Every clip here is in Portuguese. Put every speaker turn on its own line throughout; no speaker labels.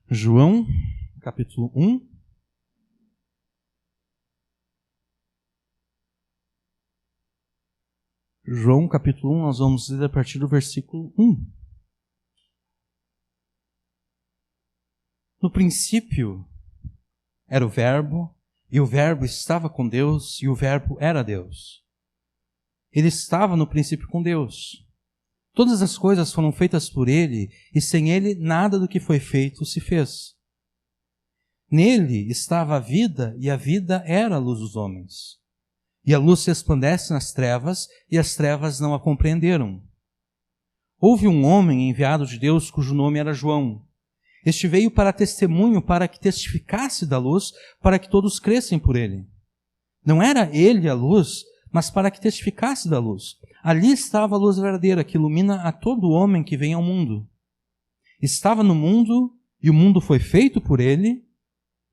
João, capítulo 1. João, capítulo 1, nós vamos ler a partir do versículo 1. No princípio era o Verbo, e o Verbo estava com Deus, e o Verbo era Deus. Ele estava no princípio com Deus. Todas as coisas foram feitas por Ele, e sem Ele nada do que foi feito se fez. Nele estava a vida, e a vida era a luz dos homens. E a luz se resplandece nas trevas, e as trevas não a compreenderam. Houve um homem enviado de Deus, cujo nome era João. Este veio para testemunho, para que testificasse da luz, para que todos crescem por ele. Não era ele a luz, mas para que testificasse da luz. Ali estava a luz verdadeira, que ilumina a todo homem que vem ao mundo. Estava no mundo, e o mundo foi feito por ele,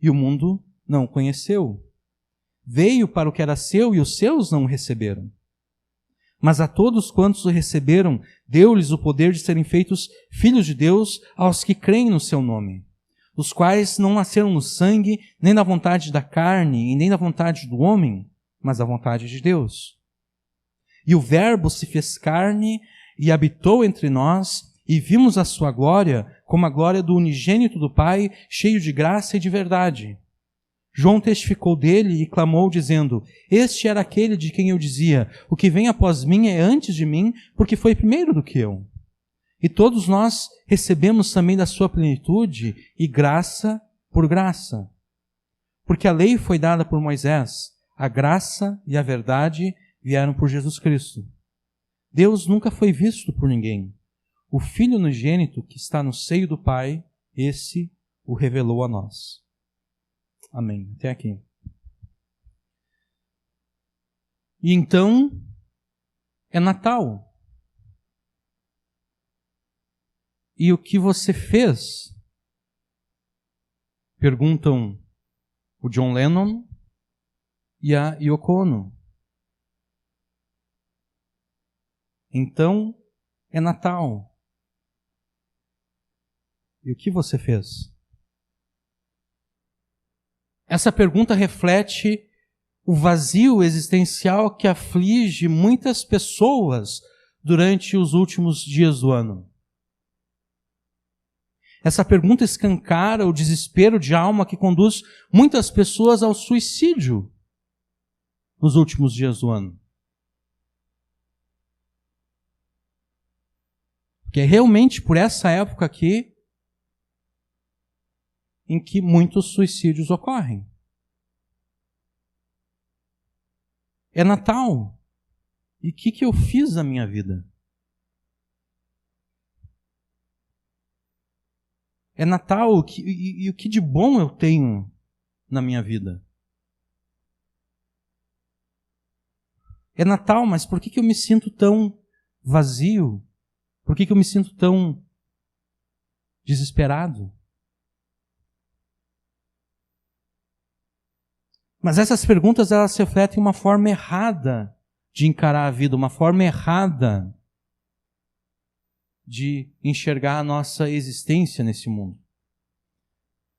e o mundo não o conheceu. Veio para o que era seu, e os seus não o receberam. Mas a todos quantos o receberam, deu-lhes o poder de serem feitos filhos de Deus aos que creem no seu nome, os quais não nasceram no sangue, nem da vontade da carne, e nem da vontade do homem, mas da vontade de Deus. E o Verbo se fez carne e habitou entre nós, e vimos a sua glória como a glória do unigênito do Pai, cheio de graça e de verdade. João testificou dele e clamou, dizendo: Este era aquele de quem eu dizia, o que vem após mim é antes de mim, porque foi primeiro do que eu. E todos nós recebemos também da sua plenitude, e graça por graça. Porque a lei foi dada por Moisés, a graça e a verdade vieram por Jesus Cristo. Deus nunca foi visto por ninguém. O Filho unigênito que está no seio do Pai, esse o revelou a nós. Amém. Até aqui. E então, é Natal. E o que você fez? Perguntam o John Lennon e a Yoko Ono. Então, é Natal. E o que você fez? Essa pergunta reflete o vazio existencial que aflige muitas pessoas durante os últimos dias do ano. Essa pergunta escancara o desespero de alma que conduz muitas pessoas ao suicídio nos últimos dias do ano. Porque é realmente por essa época aqui em que muitos suicídios ocorrem. É Natal. E o que eu fiz na minha vida? É Natal, e o que de bom eu tenho na minha vida? É Natal, mas por que eu me sinto tão vazio? Por que eu me sinto tão desesperado? Mas essas perguntas, elas refletem uma forma errada de encarar a vida, uma forma errada de enxergar a nossa existência nesse mundo.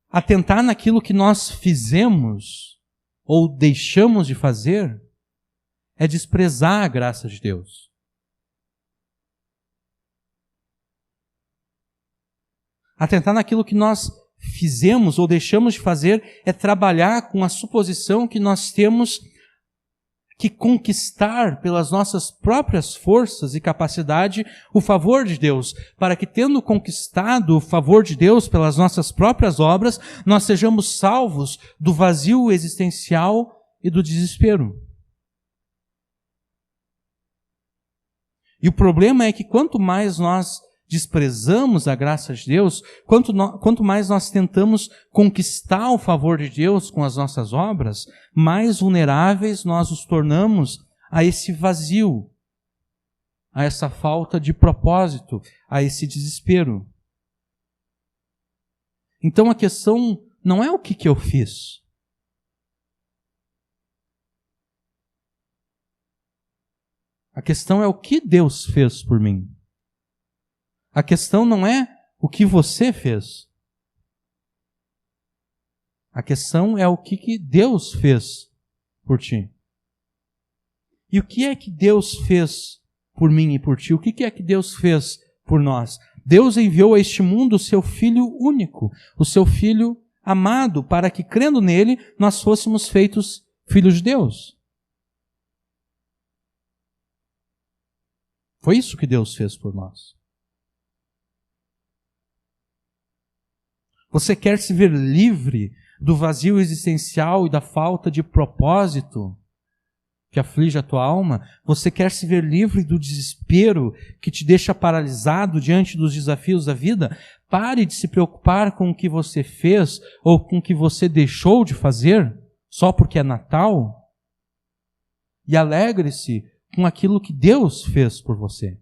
Atentar naquilo que nós fizemos ou deixamos de fazer é desprezar a graça de Deus. Atentar naquilo que nós fizemos ou deixamos de fazer é trabalhar com a suposição que nós temos que conquistar pelas nossas próprias forças e capacidade o favor de Deus, para que, tendo conquistado o favor de Deus pelas nossas próprias obras, nós sejamos salvos do vazio existencial e do desespero. E o problema é que quanto mais nós desprezamos a graça de Deus, quanto mais nós tentamos conquistar o favor de Deus com as nossas obras, mais vulneráveis nós nos tornamos a esse vazio, a essa falta de propósito, a esse desespero. Então a questão não é o que eu fiz. A questão é o que Deus fez por mim. A questão não é o que você fez. A questão é o que Deus fez por ti. E o que é que Deus fez por mim e por ti? O que é que Deus fez por nós? Deus enviou a este mundo o seu Filho único, o seu Filho amado, para que, crendo nele, nós fôssemos feitos filhos de Deus. Foi isso que Deus fez por nós. Você quer se ver livre do vazio existencial e da falta de propósito que aflige a tua alma? Você quer se ver livre do desespero que te deixa paralisado diante dos desafios da vida? Pare de se preocupar com o que você fez ou com o que você deixou de fazer só porque é Natal. E alegre-se com aquilo que Deus fez por você.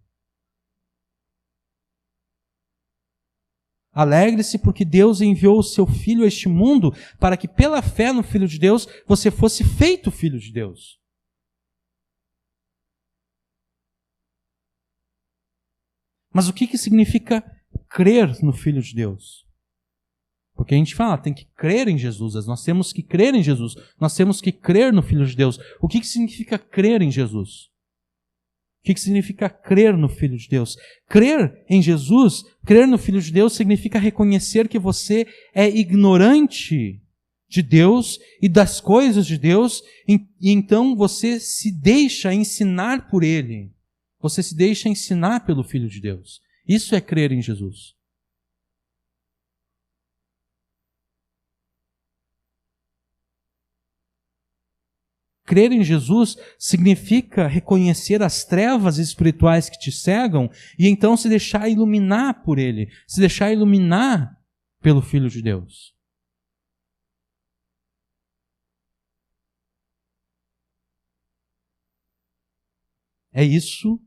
Alegre-se porque Deus enviou o seu Filho a este mundo para que pela fé no Filho de Deus você fosse feito filho de Deus. Mas o que significa crer no Filho de Deus? Porque a gente fala, tem que crer em Jesus, nós temos que crer em Jesus, nós temos que crer no Filho de Deus. O que significa crer em Jesus? O que significa crer no Filho de Deus? Crer em Jesus, crer no Filho de Deus, significa reconhecer que você é ignorante de Deus e das coisas de Deus, e então você se deixa ensinar por Ele. Você se deixa ensinar pelo Filho de Deus. Isso é crer em Jesus. Crer em Jesus significa reconhecer as trevas espirituais que te cegam e então se deixar iluminar por Ele, se deixar iluminar pelo Filho de Deus. É isso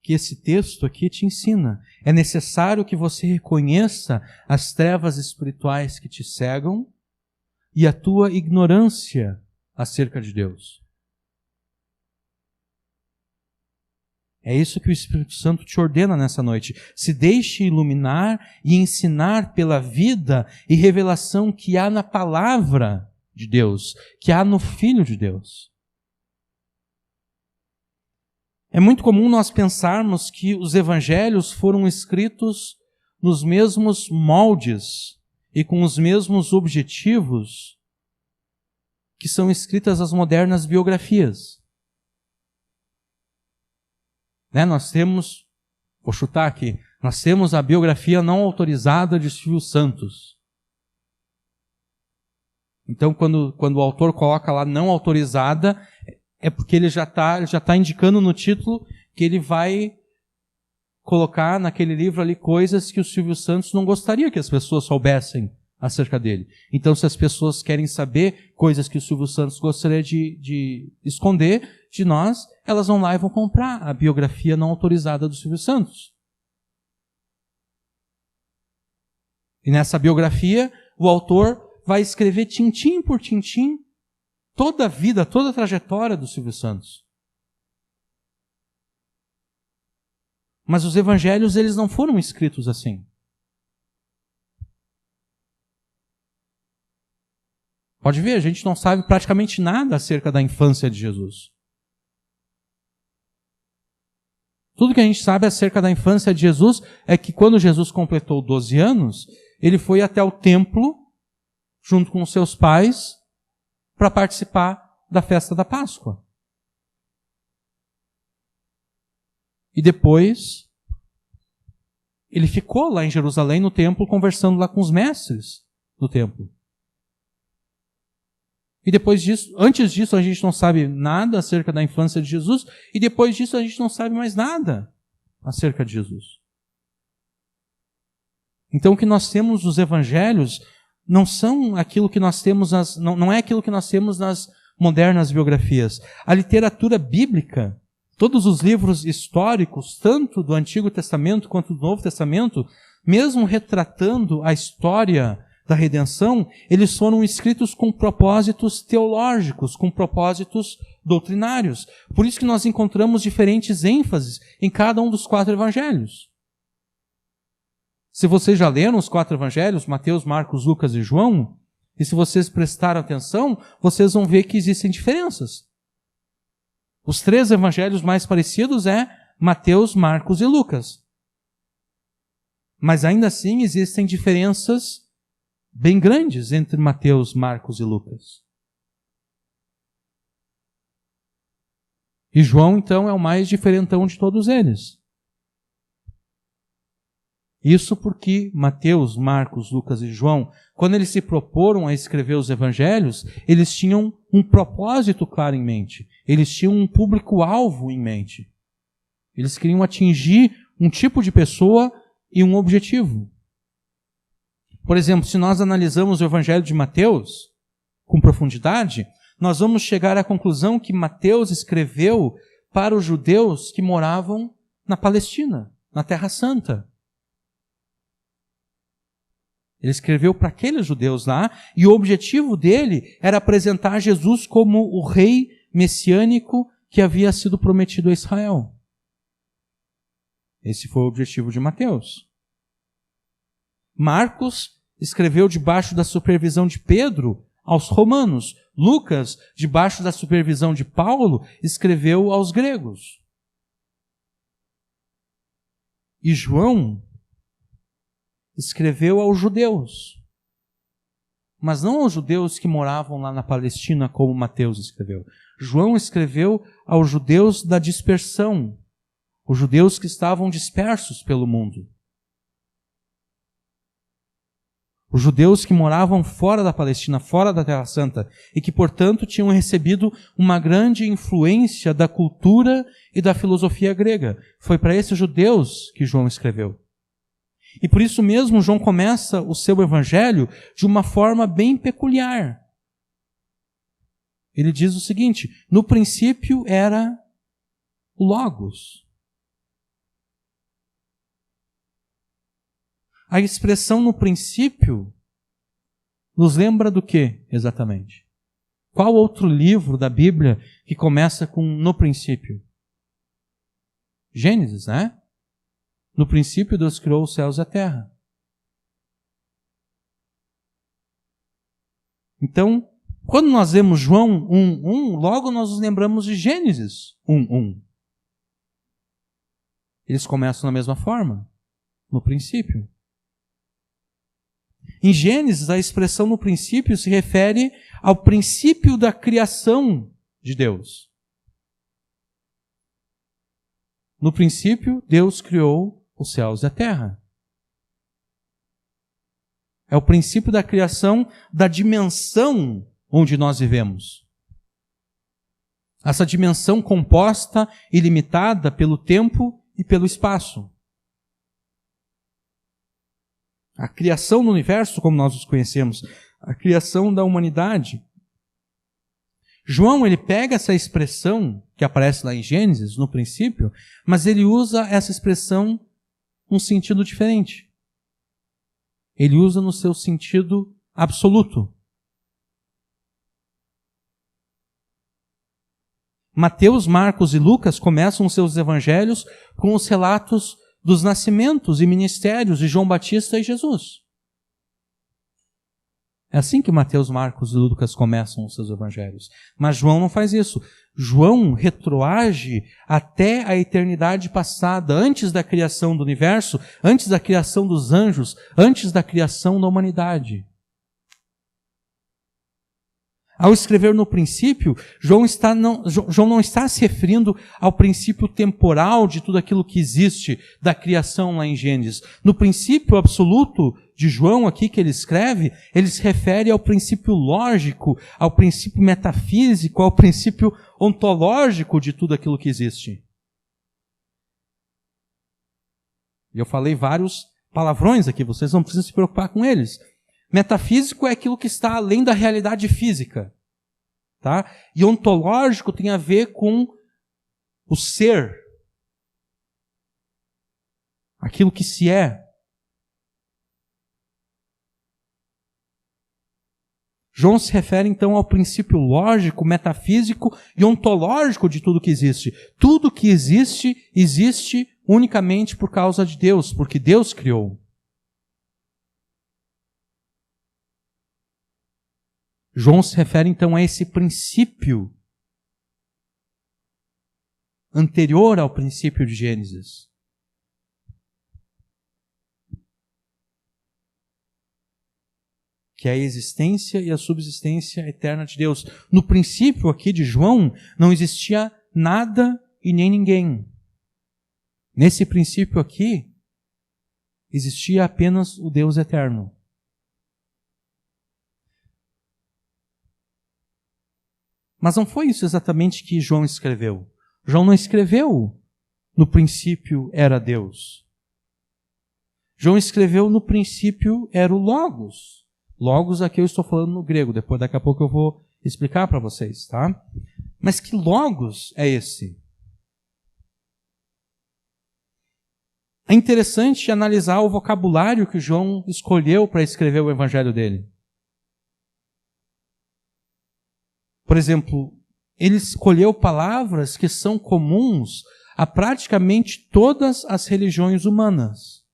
que esse texto aqui te ensina. É necessário que você reconheça as trevas espirituais que te cegam e a tua ignorância acerca de Deus. É isso que o Espírito Santo te ordena nessa noite. Se deixe iluminar e ensinar pela vida e revelação que há na palavra de Deus, que há no Filho de Deus. É muito comum nós pensarmos que os evangelhos foram escritos nos mesmos moldes e com os mesmos objetivos que são escritas as modernas biografias. Nós temos, vou chutar aqui, nós temos a biografia não autorizada de Silvio Santos. Então, quando o autor coloca lá não autorizada, é porque ele já está indicando no título que ele vai colocar naquele livro ali coisas que o Silvio Santos não gostaria que as pessoas soubessem acerca dele. Então, se as pessoas querem saber coisas que o Silvio Santos gostaria de esconder de nós, elas vão lá e vão comprar a biografia não autorizada do Silvio Santos. E nessa biografia, o autor vai escrever tintim por tintim toda a vida, toda a trajetória do Silvio Santos. Mas os evangelhos, eles não foram escritos assim. Pode ver, a gente não sabe praticamente nada acerca da infância de Jesus. Tudo que a gente sabe acerca da infância de Jesus é que quando Jesus completou 12 anos, ele foi até o templo, junto com os seus pais, para participar da festa da Páscoa. E depois, ele ficou lá em Jerusalém, no templo, conversando lá com os mestres do templo. E depois disso, antes disso a gente não sabe nada acerca da infância de Jesus, e depois disso a gente não sabe mais nada acerca de Jesus. Então o que nós temos nos evangelhos não são aquilo que nós temos não é aquilo que nós temos nas modernas biografias. A literatura bíblica, todos os livros históricos, tanto do Antigo Testamento quanto do Novo Testamento, mesmo retratando a história da redenção, eles foram escritos com propósitos teológicos, com propósitos doutrinários. Por isso que nós encontramos diferentes ênfases em cada um dos 4 evangelhos. Se vocês já leram os 4 evangelhos, Mateus, Marcos, Lucas e João, E se vocês prestarem atenção, vocês vão ver que existem diferenças. Os 3 evangelhos mais parecidos é Mateus, Marcos e Lucas. Mas ainda assim existem diferenças bem grandes entre Mateus, Marcos e Lucas. E João, então, é o mais diferentão de todos eles. Isso porque Mateus, Marcos, Lucas e João, quando eles se proporam a escrever os evangelhos, eles tinham um propósito claro em mente. Eles tinham um público-alvo em mente. Eles queriam atingir um tipo de pessoa e um objetivo. Por exemplo, se nós analisamos o evangelho de Mateus com profundidade, nós vamos chegar à conclusão que Mateus escreveu para os judeus que moravam na Palestina, na Terra Santa. Ele escreveu para aqueles judeus lá, e o objetivo dele era apresentar Jesus como o rei messiânico que havia sido prometido a Israel. Esse foi o objetivo de Mateus. Marcos escreveu debaixo da supervisão de Pedro aos romanos. Lucas, debaixo da supervisão de Paulo, escreveu aos gregos. E João escreveu aos judeus. Mas não aos judeus que moravam lá na Palestina, como Mateus escreveu. João escreveu aos judeus da dispersão, os judeus que estavam dispersos pelo mundo. Os judeus que moravam fora da Palestina, fora da Terra Santa, e que, portanto, tinham recebido uma grande influência da cultura e da filosofia grega. Foi para esses judeus que João escreveu. E por isso mesmo João começa o seu evangelho de uma forma bem peculiar. Ele diz o seguinte: no princípio era o Logos. A expressão no princípio nos lembra do que exatamente? Qual outro livro da Bíblia que começa com no princípio? Gênesis, né? No princípio Deus criou os céus e a terra. Então, quando nós vemos João 1:1, logo nós nos lembramos de Gênesis 1:1. Eles começam da mesma forma, no princípio. Em Gênesis, a expressão no princípio se refere ao princípio da criação de Deus. No princípio, Deus criou os céus e a terra. É o princípio da criação da dimensão onde nós vivemos. Essa dimensão composta e limitada pelo tempo e pelo espaço. A criação do universo, como nós os conhecemos, a criação da humanidade. João, ele pega essa expressão que aparece lá em Gênesis, no princípio, mas ele usa essa expressão num sentido diferente. Ele usa no seu sentido absoluto. Mateus, Marcos e Lucas começam os seus evangelhos com os relatos dos nascimentos e ministérios de João Batista e Jesus. É assim que Mateus, Marcos e Lucas começam os seus evangelhos. Mas João não faz isso. João retroage até a eternidade passada, antes da criação do universo, antes da criação dos anjos, antes da criação da humanidade. Ao escrever no princípio, João não está se referindo ao princípio temporal de tudo aquilo que existe da criação lá em Gênesis. No princípio absoluto de João aqui que ele escreve, ele se refere ao princípio lógico, ao princípio metafísico, ao princípio ontológico de tudo aquilo que existe. E eu falei vários palavrões aqui, vocês não precisam se preocupar com eles. Metafísico é aquilo que está além da realidade física. Tá? E ontológico tem a ver com o ser. Aquilo que se é. João se refere então ao princípio lógico, metafísico e ontológico de tudo que existe. Tudo que existe, existe unicamente por causa de Deus, porque Deus criou. João se refere então a esse princípio anterior ao princípio de Gênesis. Que é a existência e a subsistência eterna de Deus. No princípio aqui de João, não existia nada e nem ninguém. Nesse princípio aqui, existia apenas o Deus eterno. Mas não foi isso exatamente que João escreveu. João não escreveu no princípio era Deus. João escreveu no princípio era o Logos. Logos aqui eu estou falando no grego, daqui a pouco eu vou explicar para vocês, tá? Mas que Logos é esse? É interessante analisar o vocabulário que João escolheu para escrever o evangelho dele. Por exemplo, ele escolheu palavras que são comuns a praticamente todas as religiões humanas.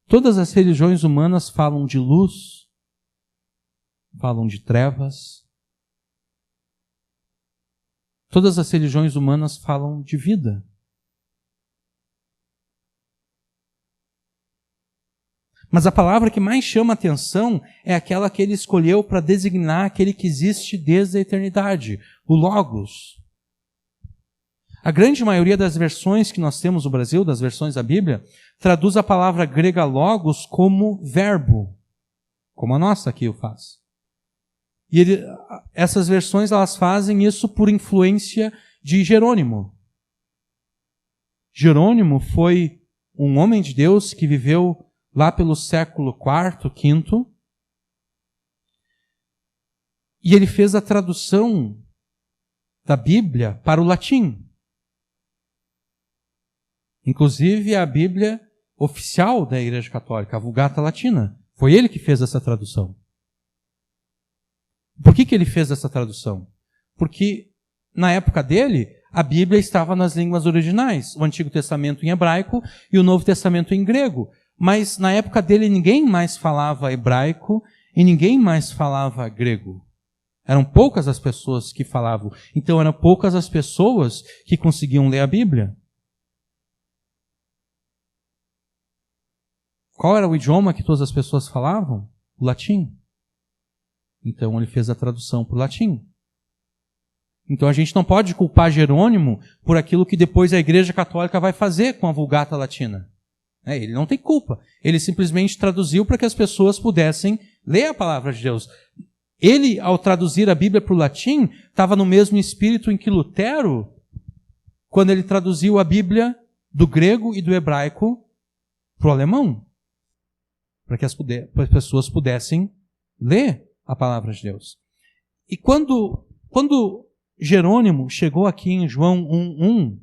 Todas as religiões humanas falam de luz, falam de trevas. Todas as religiões humanas falam de vida. Mas a palavra que mais chama a atenção é aquela que ele escolheu para designar aquele que existe desde a eternidade, o Logos. A grande maioria das versões que nós temos no Brasil, das versões da Bíblia, traduz a palavra grega Logos como verbo, como a nossa aqui o faz. E essas versões elas fazem isso por influência de Jerônimo. Jerônimo foi um homem de Deus que viveu lá pelo século IV, V, e ele fez a tradução da Bíblia para o latim. Inclusive a Bíblia oficial da Igreja Católica, a Vulgata Latina. Foi ele que fez essa tradução. Por que ele fez essa tradução? Porque na época dele, a Bíblia estava nas línguas originais, o Antigo Testamento em hebraico e o Novo Testamento em grego. Mas na época dele ninguém mais falava hebraico e ninguém mais falava grego. Eram poucas as pessoas que falavam. Então eram poucas as pessoas que conseguiam ler a Bíblia. Qual era o idioma que todas as pessoas falavam? O latim. Então ele fez a tradução para o latim. Então a gente não pode culpar Jerônimo por aquilo que depois a Igreja Católica vai fazer com a Vulgata Latina. Ele não tem culpa. Ele simplesmente traduziu para que as pessoas pudessem ler a palavra de Deus. Ele, ao traduzir a Bíblia para o latim, estava no mesmo espírito em que Lutero, quando ele traduziu a Bíblia do grego e do hebraico para o alemão, para que as pessoas pudessem ler a palavra de Deus. E quando Jerônimo chegou aqui em João 1:1,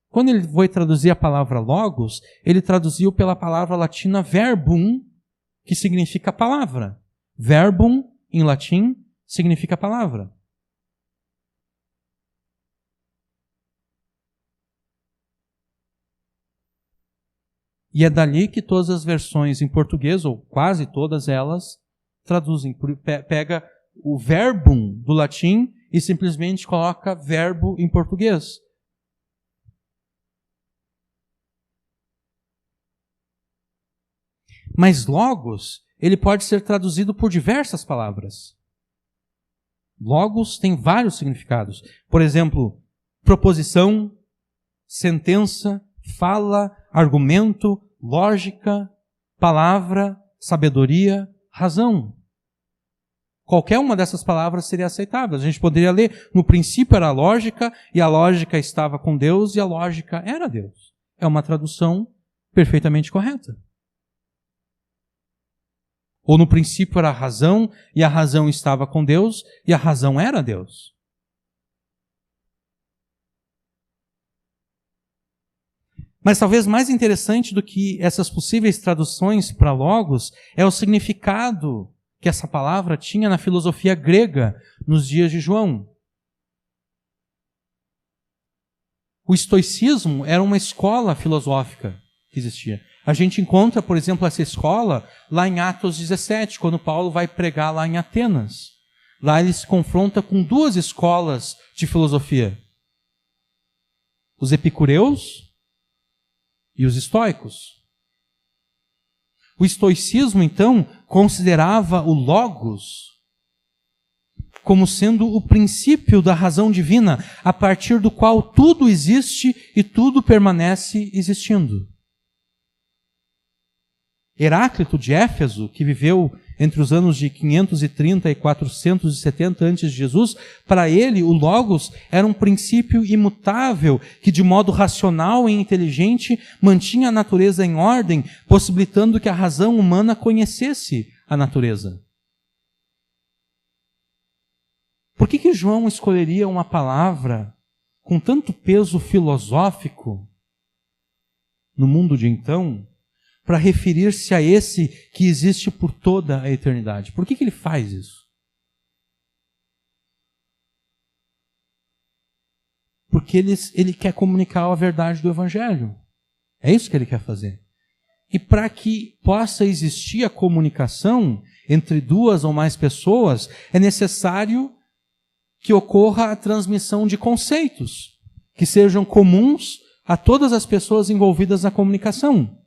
quando ele foi traduzir a palavra logos, ele traduziu pela palavra latina verbum, que significa palavra. Verbum, em latim, significa palavra. E é dali que todas as versões em português, ou quase todas elas, traduzem. Pega o verbum do latim e simplesmente coloca verbo em português. Mas logos, ele pode ser traduzido por diversas palavras. Logos tem vários significados. Por exemplo, proposição, sentença, fala, argumento, lógica, palavra, sabedoria, razão. Qualquer uma dessas palavras seria aceitável. A gente poderia ler, no princípio era a lógica, e a lógica estava com Deus, e a lógica era Deus. É uma tradução perfeitamente correta. Ou no princípio era a razão, e a razão estava com Deus, e a razão era Deus. Mas talvez mais interessante do que essas possíveis traduções para logos é o significado que essa palavra tinha na filosofia grega nos dias de João. O estoicismo era uma escola filosófica que existia. A gente encontra, por exemplo, essa escola lá em Atos 17, quando Paulo vai pregar lá em Atenas. Lá ele se confronta com duas escolas de filosofia: os epicureus e os estoicos. O estoicismo, então, considerava o logos como sendo o princípio da razão divina, a partir do qual tudo existe e tudo permanece existindo. Heráclito de Éfeso, que viveu entre os anos de 530 e 470 a.C., para ele o logos era um princípio imutável que de modo racional e inteligente mantinha a natureza em ordem, possibilitando que a razão humana conhecesse a natureza. Por que João escolheria uma palavra com tanto peso filosófico no mundo de então para referir-se a esse que existe por toda a eternidade? Por que ele faz isso? Porque ele quer comunicar a verdade do Evangelho. É isso que ele quer fazer. E para que possa existir a comunicação entre duas ou mais pessoas, é necessário que ocorra a transmissão de conceitos que sejam comuns a todas as pessoas envolvidas na comunicação.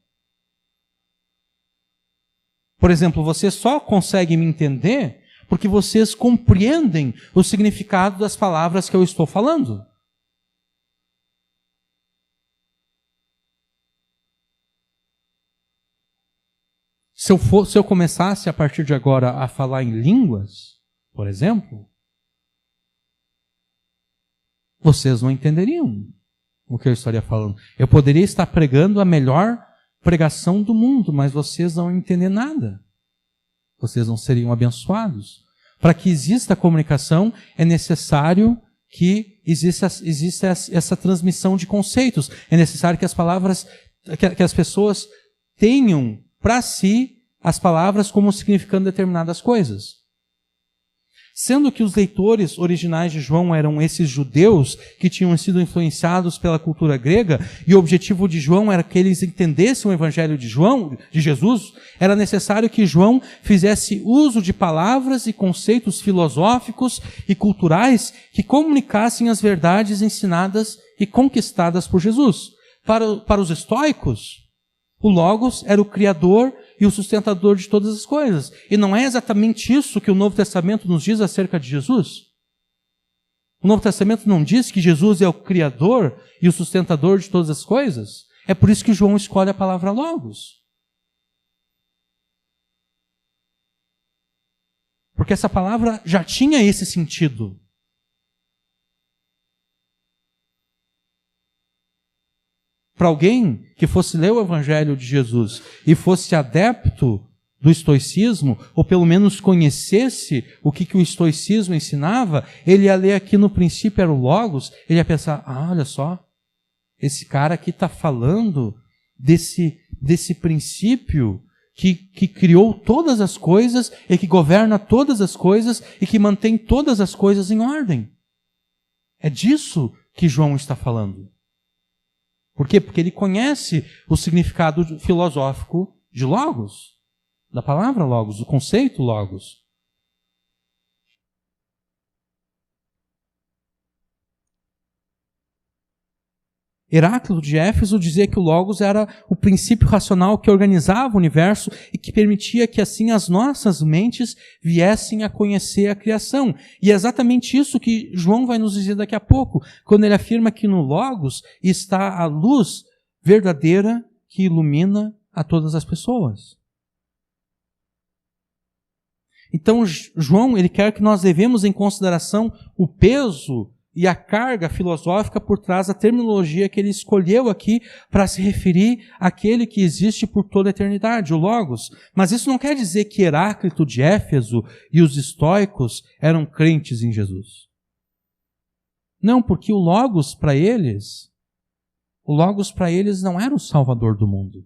Por exemplo, vocês só conseguem me entender porque vocês compreendem o significado das palavras que eu estou falando. Se eu começasse a partir de agora a falar em línguas, por exemplo, vocês não entenderiam o que eu estaria falando. Eu poderia estar pregando a melhor pregação do mundo, mas vocês não iam entender nada. Vocês não seriam abençoados. Para que exista a comunicação, é necessário que exista essa transmissão de conceitos. É necessário que as palavras, que as pessoas tenham para si as palavras como significando determinadas coisas. Sendo que os leitores originais de João eram esses judeus que tinham sido influenciados pela cultura grega, e o objetivo de João era que eles entendessem o evangelho de Jesus, era necessário que João fizesse uso de palavras e conceitos filosóficos e culturais que comunicassem as verdades ensinadas e conquistadas por Jesus. Para os estoicos, o Logos era o Criador e o sustentador de todas as coisas. E não é exatamente isso que o Novo Testamento nos diz acerca de Jesus? O Novo Testamento não diz que Jesus é o Criador e o sustentador de todas as coisas? É por isso que João escolhe a palavra Logos. Porque essa palavra já tinha esse sentido. Para alguém que fosse ler o Evangelho de Jesus e fosse adepto do estoicismo, ou pelo menos conhecesse o que o estoicismo ensinava, ele ia ler aqui no princípio era o Logos, ele ia pensar, olha só, esse cara aqui está falando desse princípio que criou todas as coisas e que governa todas as coisas e que mantém todas as coisas em ordem. É disso que João está falando. Por quê? Porque ele conhece o significado filosófico de Logos, da palavra Logos, do conceito Logos. Heráclito de Éfeso dizia que o Logos era o princípio racional que organizava o universo e que permitia que assim as nossas mentes viessem a conhecer a criação. E é exatamente isso que João vai nos dizer daqui a pouco, quando ele afirma que no Logos está a luz verdadeira que ilumina a todas as pessoas. Então João, ele quer que nós levemos em consideração o peso e a carga filosófica por trás da terminologia que ele escolheu aqui para se referir àquele que existe por toda a eternidade, o Logos. Mas isso não quer dizer que Heráclito de Éfeso e os estoicos eram crentes em Jesus. Não, porque o Logos para eles não era o Salvador do mundo.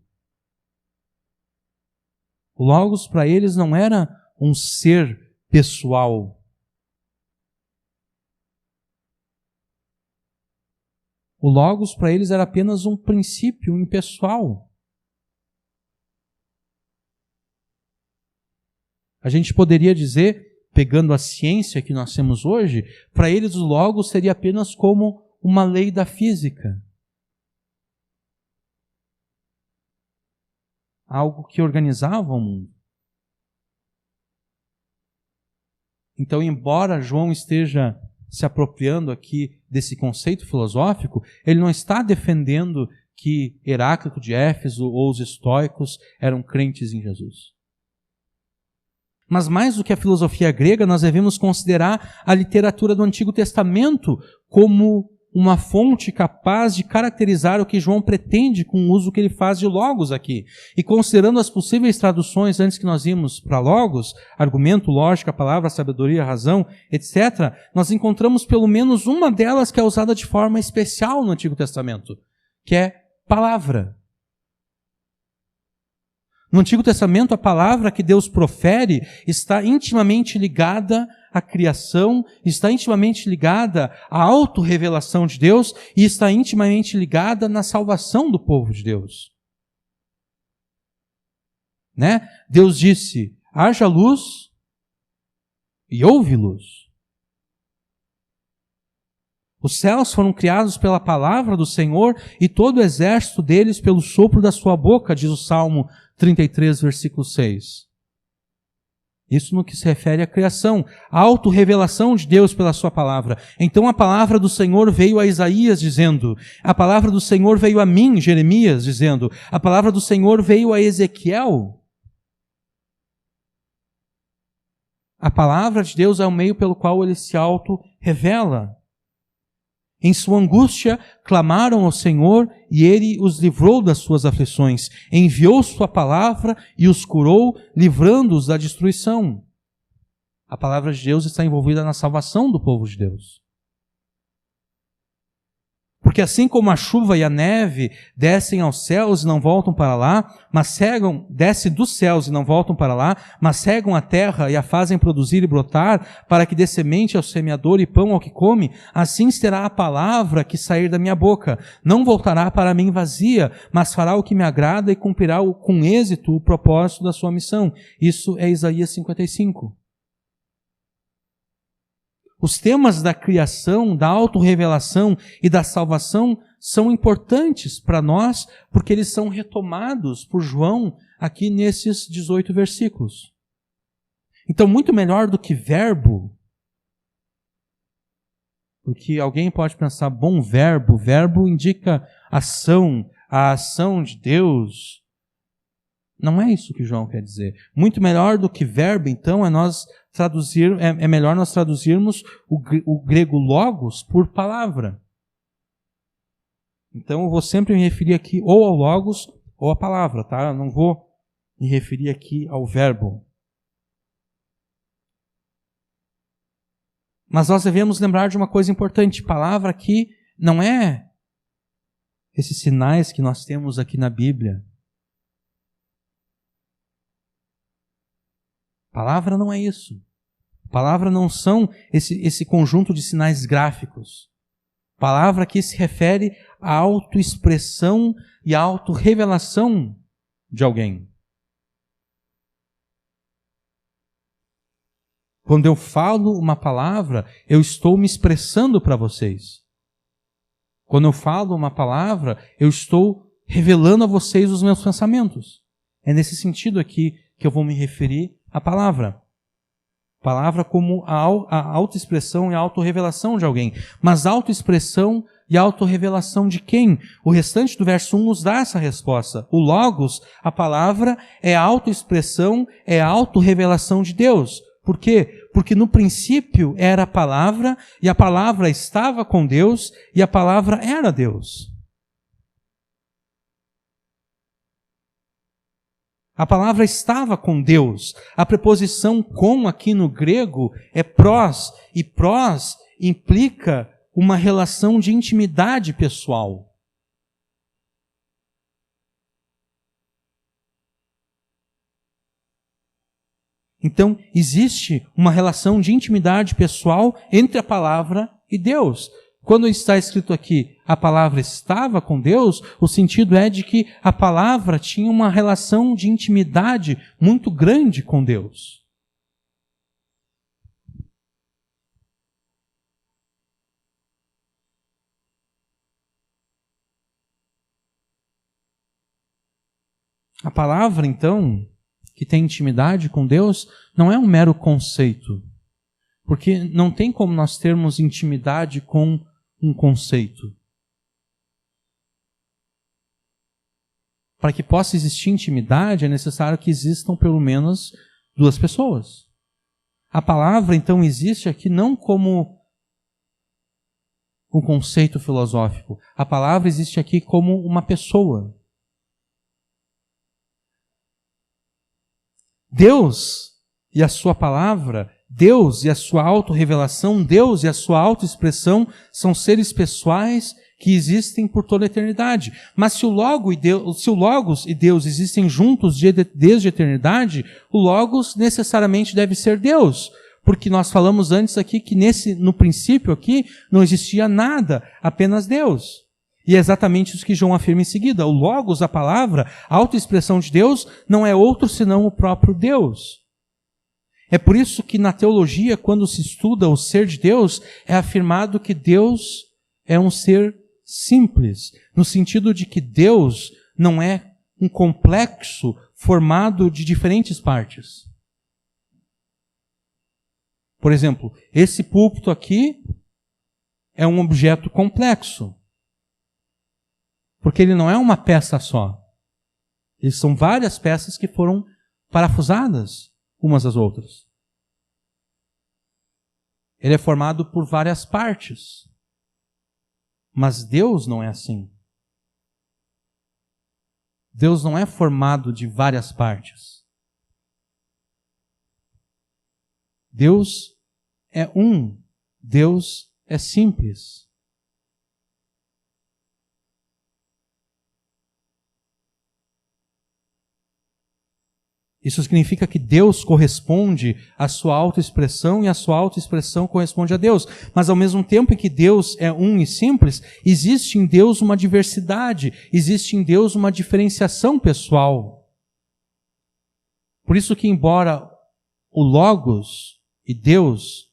O Logos para eles não era um ser pessoal. O Logos para eles era apenas um princípio impessoal. A gente poderia dizer pegando a ciência que nós temos hoje, para eles o logos seria apenas como uma lei da física. Algo que organizava o mundo. Então, embora João esteja se apropriando aqui desse conceito filosófico, ele não está defendendo que Heráclito de Éfeso ou os estoicos eram crentes em Jesus. Mas mais do que a filosofia grega, nós devemos considerar a literatura do Antigo Testamento como uma fonte capaz de caracterizar o que João pretende com o uso que ele faz de logos aqui. E considerando as possíveis traduções antes que nós vimos para logos, argumento, lógica, palavra, sabedoria, razão, etc., nós encontramos pelo menos uma delas que é usada de forma especial no Antigo Testamento, que é palavra. No Antigo Testamento, a palavra que Deus profere está intimamente ligada à criação, está intimamente ligada à autorrevelação de Deus e está intimamente ligada na salvação do povo de Deus. Né? Deus disse, haja luz e houve luz. Os céus foram criados pela palavra do Senhor e todo o exército deles pelo sopro da sua boca, diz o Salmo 33, versículo 6. Isso no que se refere à criação, a autorrevelação de Deus pela sua palavra. Então a palavra do Senhor veio a Isaías dizendo, a palavra do Senhor veio a mim, Jeremias, dizendo, a palavra do Senhor veio a Ezequiel. A palavra de Deus é o meio pelo qual ele se autorrevela. Em sua angústia, clamaram ao Senhor e Ele os livrou das suas aflições. Enviou sua palavra e os curou, livrando-os da destruição. A palavra de Deus está envolvida na salvação do povo de Deus. Porque assim como a chuva e a neve descem aos céus e não voltam para lá, descem dos céus e não voltam para lá, mas cegam a terra e a fazem produzir e brotar, para que dê semente ao semeador e pão ao que come, assim será a palavra que sair da minha boca. Não voltará para mim vazia, mas fará o que me agrada e cumprirá com êxito o propósito da sua missão. Isso é Isaías 55. Os temas da criação, da autorrevelação e da salvação são importantes para nós, porque eles são retomados por João aqui nesses 18 versículos. Então, muito melhor do que verbo, porque alguém pode pensar, bom verbo indica ação, a ação de Deus. Não é isso que João quer dizer. Muito melhor do que verbo, então, é melhor nós traduzirmos o grego logos por palavra. Então eu vou sempre me referir aqui ou ao logos ou à palavra, tá? Eu não vou me referir aqui ao verbo. Mas nós devemos lembrar de uma coisa importante. Palavra aqui não é esses sinais que nós temos aqui na Bíblia. Palavra não é isso. Palavra não são esse conjunto de sinais gráficos. Palavra aqui se refere à autoexpressão e à autorrevelação de alguém. Quando eu falo uma palavra, eu estou me expressando para vocês. Quando eu falo uma palavra, eu estou revelando a vocês os meus pensamentos. É nesse sentido aqui que eu vou me referir à palavra. Palavra como a autoexpressão e a autorrevelação de alguém. Mas autoexpressão e autorrevelação de quem? O restante do verso 1 nos dá essa resposta. O logos, a palavra, é a autoexpressão, é a autorrevelação de Deus. Por quê? Porque no princípio era a palavra, e a palavra estava com Deus, e a palavra era Deus. A palavra estava com Deus. A preposição com aqui no grego é prós, e prós implica uma relação de intimidade pessoal. Então, existe uma relação de intimidade pessoal entre a palavra e Deus. Quando está escrito aqui, a palavra estava com Deus, o sentido é de que a palavra tinha uma relação de intimidade muito grande com Deus. A palavra, então, que tem intimidade com Deus, não é um mero conceito. Porque não tem como nós termos intimidade com um conceito. Para que possa existir intimidade, é necessário que existam pelo menos duas pessoas. A palavra, então, existe aqui não como um conceito filosófico. A palavra existe aqui como uma pessoa. Deus e a sua palavra, Deus e a sua autorrevelação, Deus e a sua autoexpressão são seres pessoais que existem por toda a eternidade. Mas se o Logos e Deus existem juntos desde a eternidade, o Logos necessariamente deve ser Deus. Porque nós falamos antes aqui que no princípio aqui não existia nada, apenas Deus. E é exatamente isso que João afirma em seguida. O Logos, a palavra, a autoexpressão de Deus, não é outro senão o próprio Deus. É por isso que na teologia, quando se estuda o ser de Deus, é afirmado que Deus é um ser simples, no sentido de que Deus não é um complexo formado de diferentes partes. Por exemplo, esse púlpito aqui é um objeto complexo, porque ele não é uma peça só. Eles são várias peças que foram parafusadas umas às outras. Ele é formado por várias partes. Mas Deus não é assim. Deus não é formado de várias partes. Deus é um. Deus é simples. Isso significa que Deus corresponde à sua autoexpressão e a sua autoexpressão corresponde a Deus. Mas ao mesmo tempo em que Deus é um e simples, existe em Deus uma diversidade, existe em Deus uma diferenciação pessoal. Por isso que embora o Logos e Deus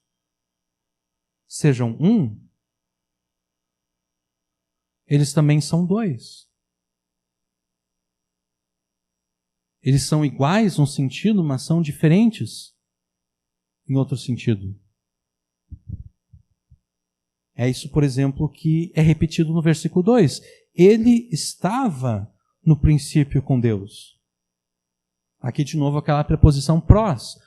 sejam um, eles também são dois. Eles são iguais num sentido, mas são diferentes em outro sentido. É isso, por exemplo, que é repetido no versículo 2. Ele estava no princípio com Deus. Aqui de novo aquela preposição prós,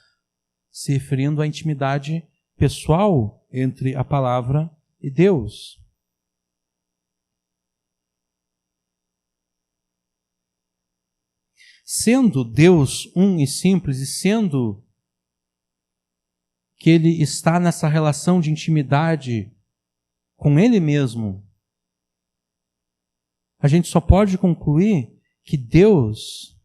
se referindo à intimidade pessoal entre a palavra e Deus. Sendo Deus um e simples, e sendo que Ele está nessa relação de intimidade com Ele mesmo, a gente só pode concluir que Deus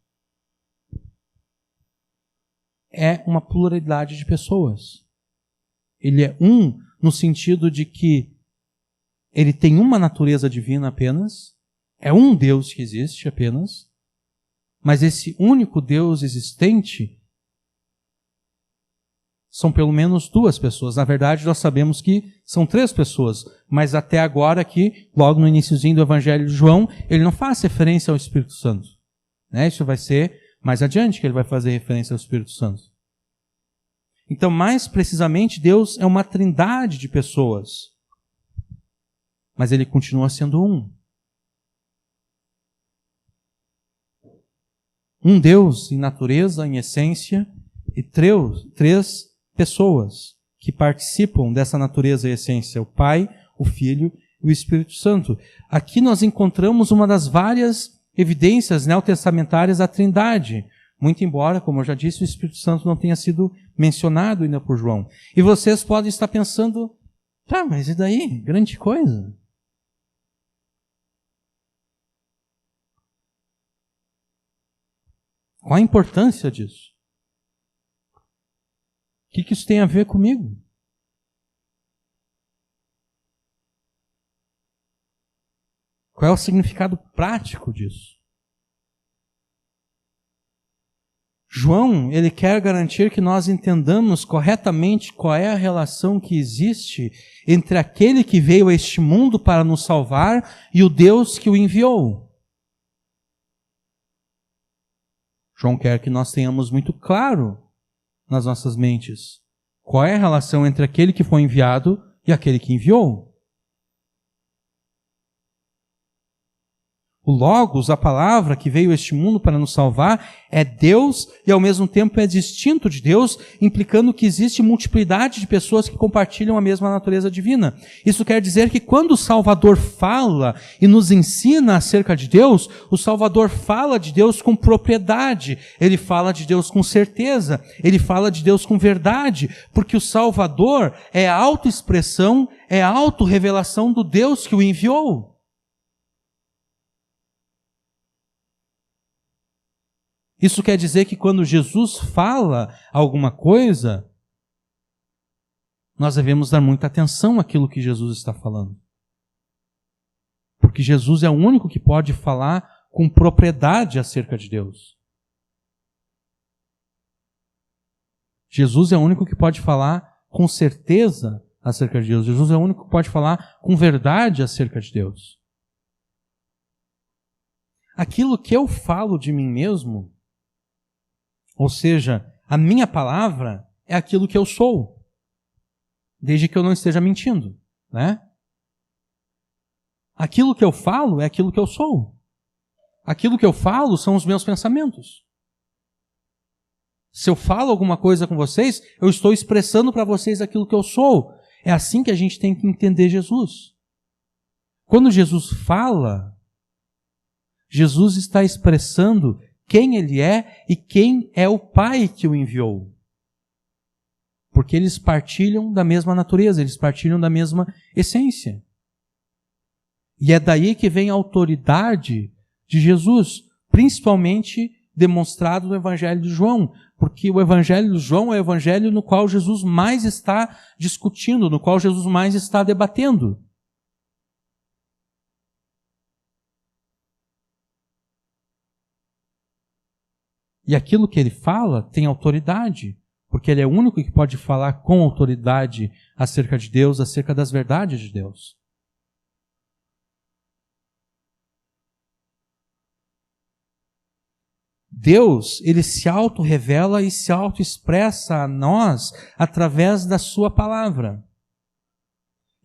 é uma pluralidade de pessoas. Ele é um no sentido de que Ele tem uma natureza divina apenas, é um Deus que existe apenas, mas esse único Deus existente são pelo menos duas pessoas. Na verdade, nós sabemos que são três pessoas, mas até agora aqui, logo no iniciozinho do Evangelho de João, ele não faz referência ao Espírito Santo. Isso vai ser mais adiante que ele vai fazer referência ao Espírito Santo. Então, mais precisamente, Deus é uma trindade de pessoas, mas ele continua sendo um. Um Deus em natureza, em essência, e três pessoas que participam dessa natureza e essência, o Pai, o Filho e o Espírito Santo. Aqui nós encontramos uma das várias evidências neotestamentárias da Trindade, muito embora, como eu já disse, o Espírito Santo não tenha sido mencionado ainda por João. E vocês podem estar pensando, mas e daí? Grande coisa. Qual a importância disso? O que isso tem a ver comigo? Qual é o significado prático disso? João, ele quer garantir que nós entendamos corretamente qual é a relação que existe entre aquele que veio a este mundo para nos salvar e o Deus que o enviou. João quer que nós tenhamos muito claro nas nossas mentes qual é a relação entre aquele que foi enviado e aquele que enviou. O Logos, a palavra que veio a este mundo para nos salvar, é Deus e ao mesmo tempo é distinto de Deus, implicando que existe multiplicidade de pessoas que compartilham a mesma natureza divina. Isso quer dizer que quando o Salvador fala e nos ensina acerca de Deus, o Salvador fala de Deus com propriedade, ele fala de Deus com certeza, ele fala de Deus com verdade, porque o Salvador é a autoexpressão, é a autorrevelação do Deus que o enviou. Isso quer dizer que quando Jesus fala alguma coisa, nós devemos dar muita atenção àquilo que Jesus está falando. Porque Jesus é o único que pode falar com propriedade acerca de Deus. Jesus é o único que pode falar com certeza acerca de Deus. Jesus é o único que pode falar com verdade acerca de Deus. Aquilo que eu falo de mim mesmo, ou seja, a minha palavra é aquilo que eu sou, desde que eu não esteja mentindo, né? Aquilo que eu falo é aquilo que eu sou. Aquilo que eu falo são os meus pensamentos. Se eu falo alguma coisa com vocês, eu estou expressando para vocês aquilo que eu sou. É assim que a gente tem que entender Jesus. Quando Jesus fala, Jesus está expressando quem ele é e quem é o Pai que o enviou. Porque eles partilham da mesma natureza, eles partilham da mesma essência. E é daí que vem a autoridade de Jesus, principalmente demonstrado no Evangelho de João, porque o Evangelho de João é o Evangelho no qual Jesus mais está discutindo, no qual Jesus mais está debatendo. E aquilo que ele fala tem autoridade, porque ele é o único que pode falar com autoridade acerca de Deus, acerca das verdades de Deus. Deus, ele se auto-revela e se auto-expressa a nós através da sua palavra.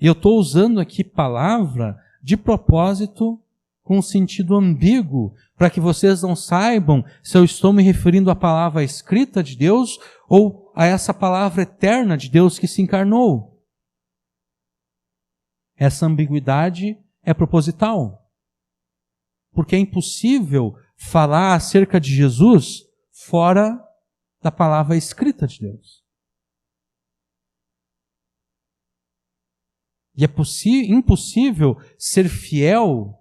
E eu estou usando aqui palavra de propósito com um sentido ambíguo, para que vocês não saibam se eu estou me referindo à palavra escrita de Deus ou a essa palavra eterna de Deus que se encarnou. Essa ambiguidade é proposital, porque é impossível falar acerca de Jesus fora da palavra escrita de Deus. E é impossível ser fiel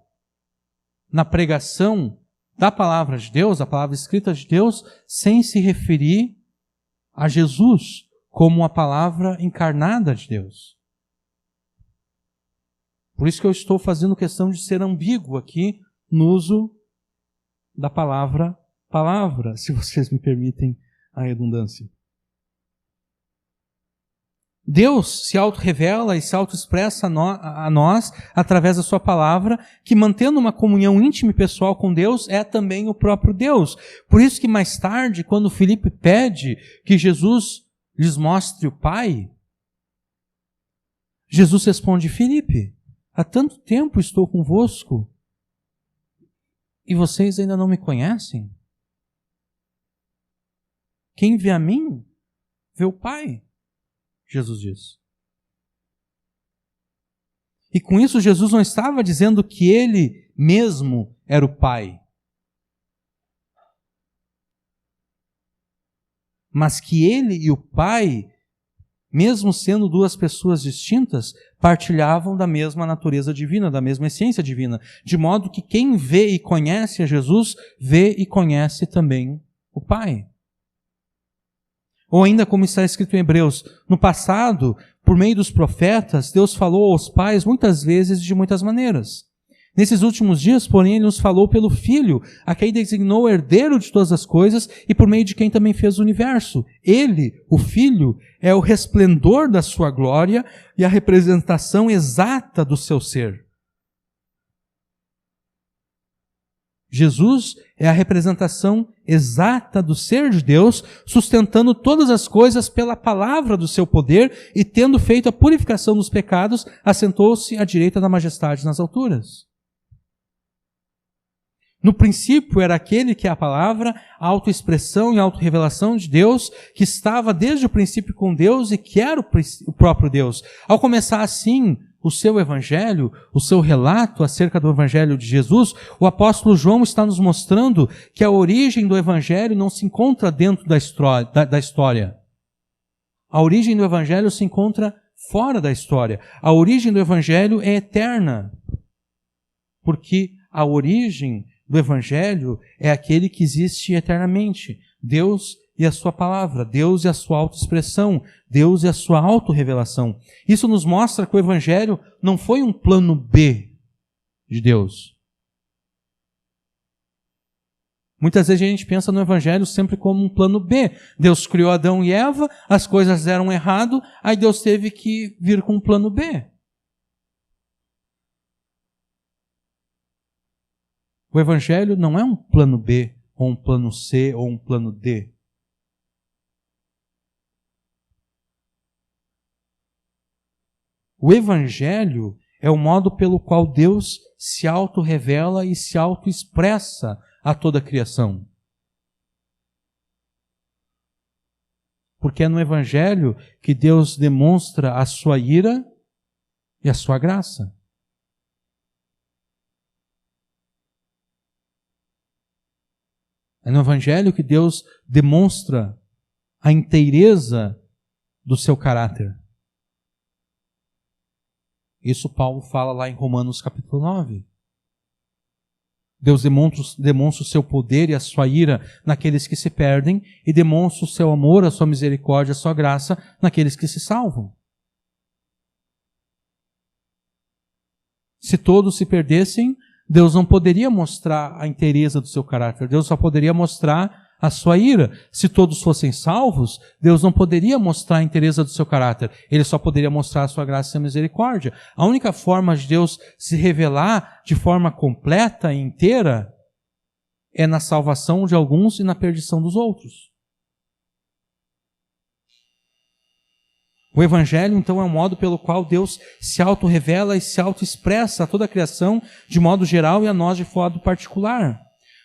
na pregação da palavra de Deus, a palavra escrita de Deus, sem se referir a Jesus como a palavra encarnada de Deus. Por isso que eu estou fazendo questão de ser ambíguo aqui no uso da palavra, se vocês me permitem a redundância. Deus se auto-revela e se auto-expressa a nós através da sua palavra, que mantendo uma comunhão íntima e pessoal com Deus, é também o próprio Deus. Por isso que mais tarde, quando Filipe pede que Jesus lhes mostre o Pai, Jesus responde: Filipe, há tanto tempo estou convosco e vocês ainda não me conhecem? Quem vê a mim, vê o Pai. Jesus diz. E com isso Jesus não estava dizendo que ele mesmo era o Pai, mas que ele e o Pai, mesmo sendo duas pessoas distintas, partilhavam da mesma natureza divina, da mesma essência divina, de modo que quem vê e conhece a Jesus, vê e conhece também o Pai. Ou ainda como está escrito em Hebreus, no passado, por meio dos profetas, Deus falou aos pais muitas vezes de muitas maneiras. Nesses últimos dias, porém, Ele nos falou pelo Filho, a quem designou herdeiro de todas as coisas e por meio de quem também fez o universo. Ele, o Filho, é o resplendor da sua glória e a representação exata do seu ser. Jesus é a representação exata do ser de Deus, sustentando todas as coisas pela palavra do seu poder e tendo feito a purificação dos pecados, assentou-se à direita da majestade nas alturas. No princípio era aquele que é a palavra, a autoexpressão e a autorrevelação de Deus, que estava desde o princípio com Deus e que era o próprio Deus. Ao começar assim o seu evangelho, o seu relato acerca do evangelho de Jesus, o apóstolo João está nos mostrando que a origem do evangelho não se encontra dentro da história. A origem do evangelho se encontra fora da história. A origem do evangelho é eterna, porque a origem do evangelho é aquele que existe eternamente. Deus e a sua palavra, Deus e a sua autoexpressão, Deus e a sua autorrevelação. Isso nos mostra que o evangelho não foi um plano B de Deus. Muitas vezes a gente pensa no evangelho sempre como um plano B. Deus criou Adão e Eva, as coisas deram errado, aí Deus teve que vir com um plano B. O evangelho não é um plano B, ou um plano C, ou um plano D. O evangelho é o modo pelo qual Deus se auto-revela e se auto-expressa a toda a criação. Porque é no evangelho que Deus demonstra a sua ira e a sua graça. É no evangelho que Deus demonstra a inteireza do seu caráter. Isso Paulo fala lá em Romanos capítulo 9. Deus demonstra o seu poder e a sua ira naqueles que se perdem e demonstra o seu amor, a sua misericórdia, a sua graça naqueles que se salvam. Se todos se perdessem, Deus não poderia mostrar a inteireza do seu caráter. Deus só poderia mostrar a sua ira. Se todos fossem salvos, Deus não poderia mostrar a inteireza do seu caráter. Ele só poderia mostrar a sua graça e a sua misericórdia. A única forma de Deus se revelar de forma completa e inteira é na salvação de alguns e na perdição dos outros. O evangelho, então, é o modo pelo qual Deus se auto-revela e se auto-expressa a toda a criação de modo geral e a nós de modo particular.